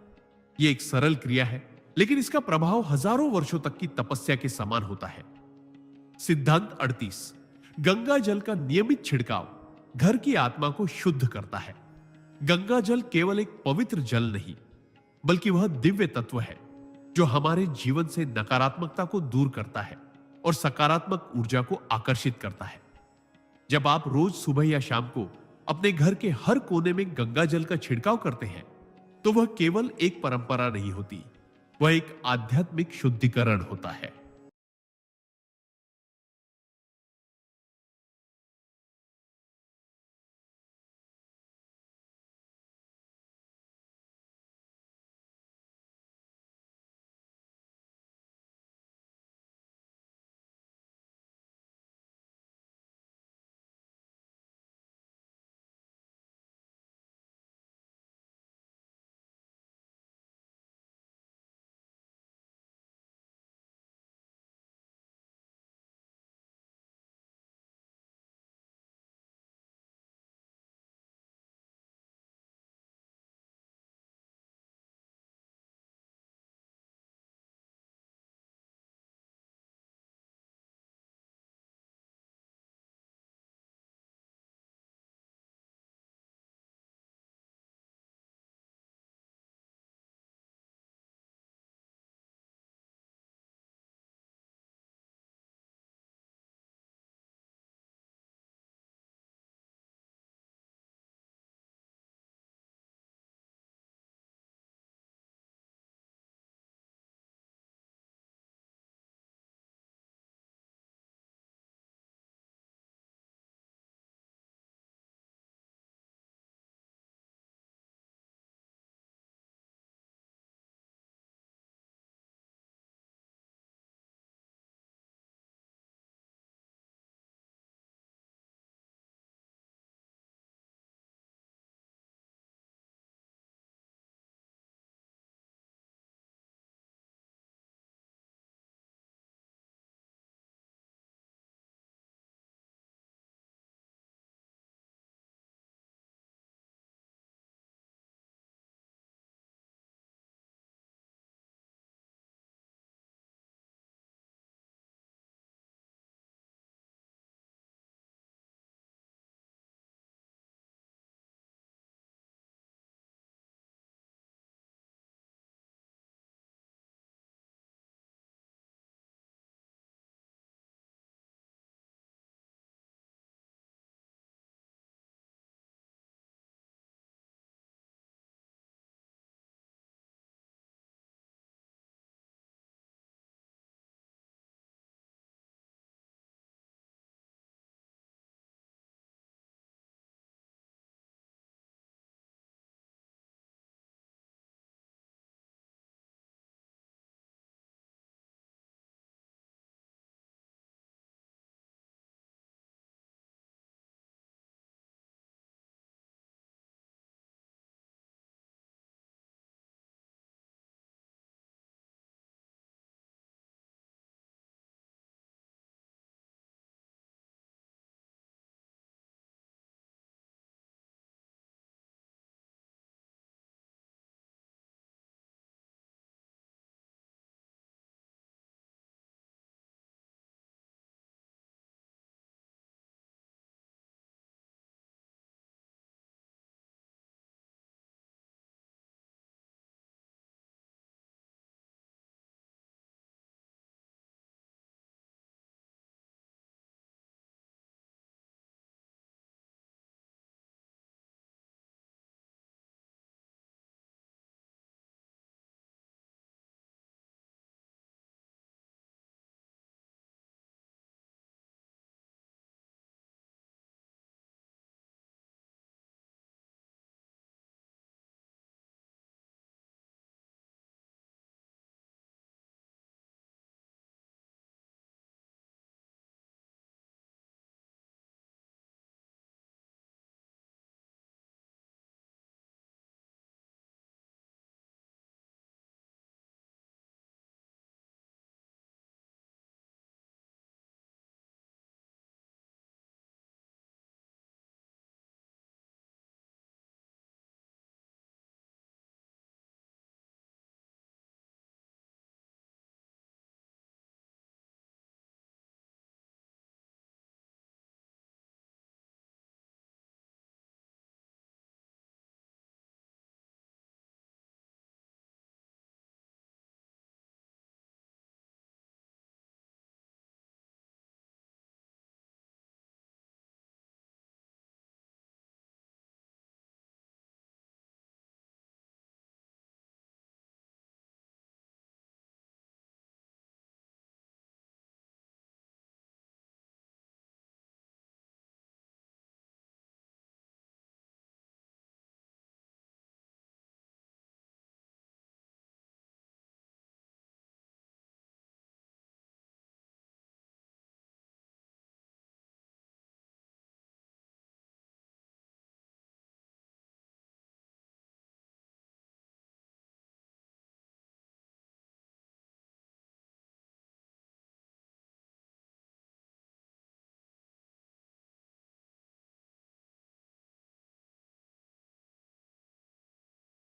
यह एक सरल क्रिया है, लेकिन इसका प्रभाव हजारों वर्षों तक की तपस्या के समान होता है। सिद्धांत 38। गंगा जल का नियमित छिड़काव घर की आत्मा को शुद्ध करता है। गंगा जल केवल एक पवित्र जल नहीं बल्कि वह दिव्य तत्व है जो हमारे जीवन से नकारात्मकता को दूर करता है और सकारात्मक ऊर्जा को आकर्षित करता है। जब आप रोज सुबह या शाम को अपने घर के हर कोने में गंगा जल का छिड़काव करते हैं तो वह केवल एक परंपरा नहीं होती, वह एक आध्यात्मिक शुद्धिकरण होता है।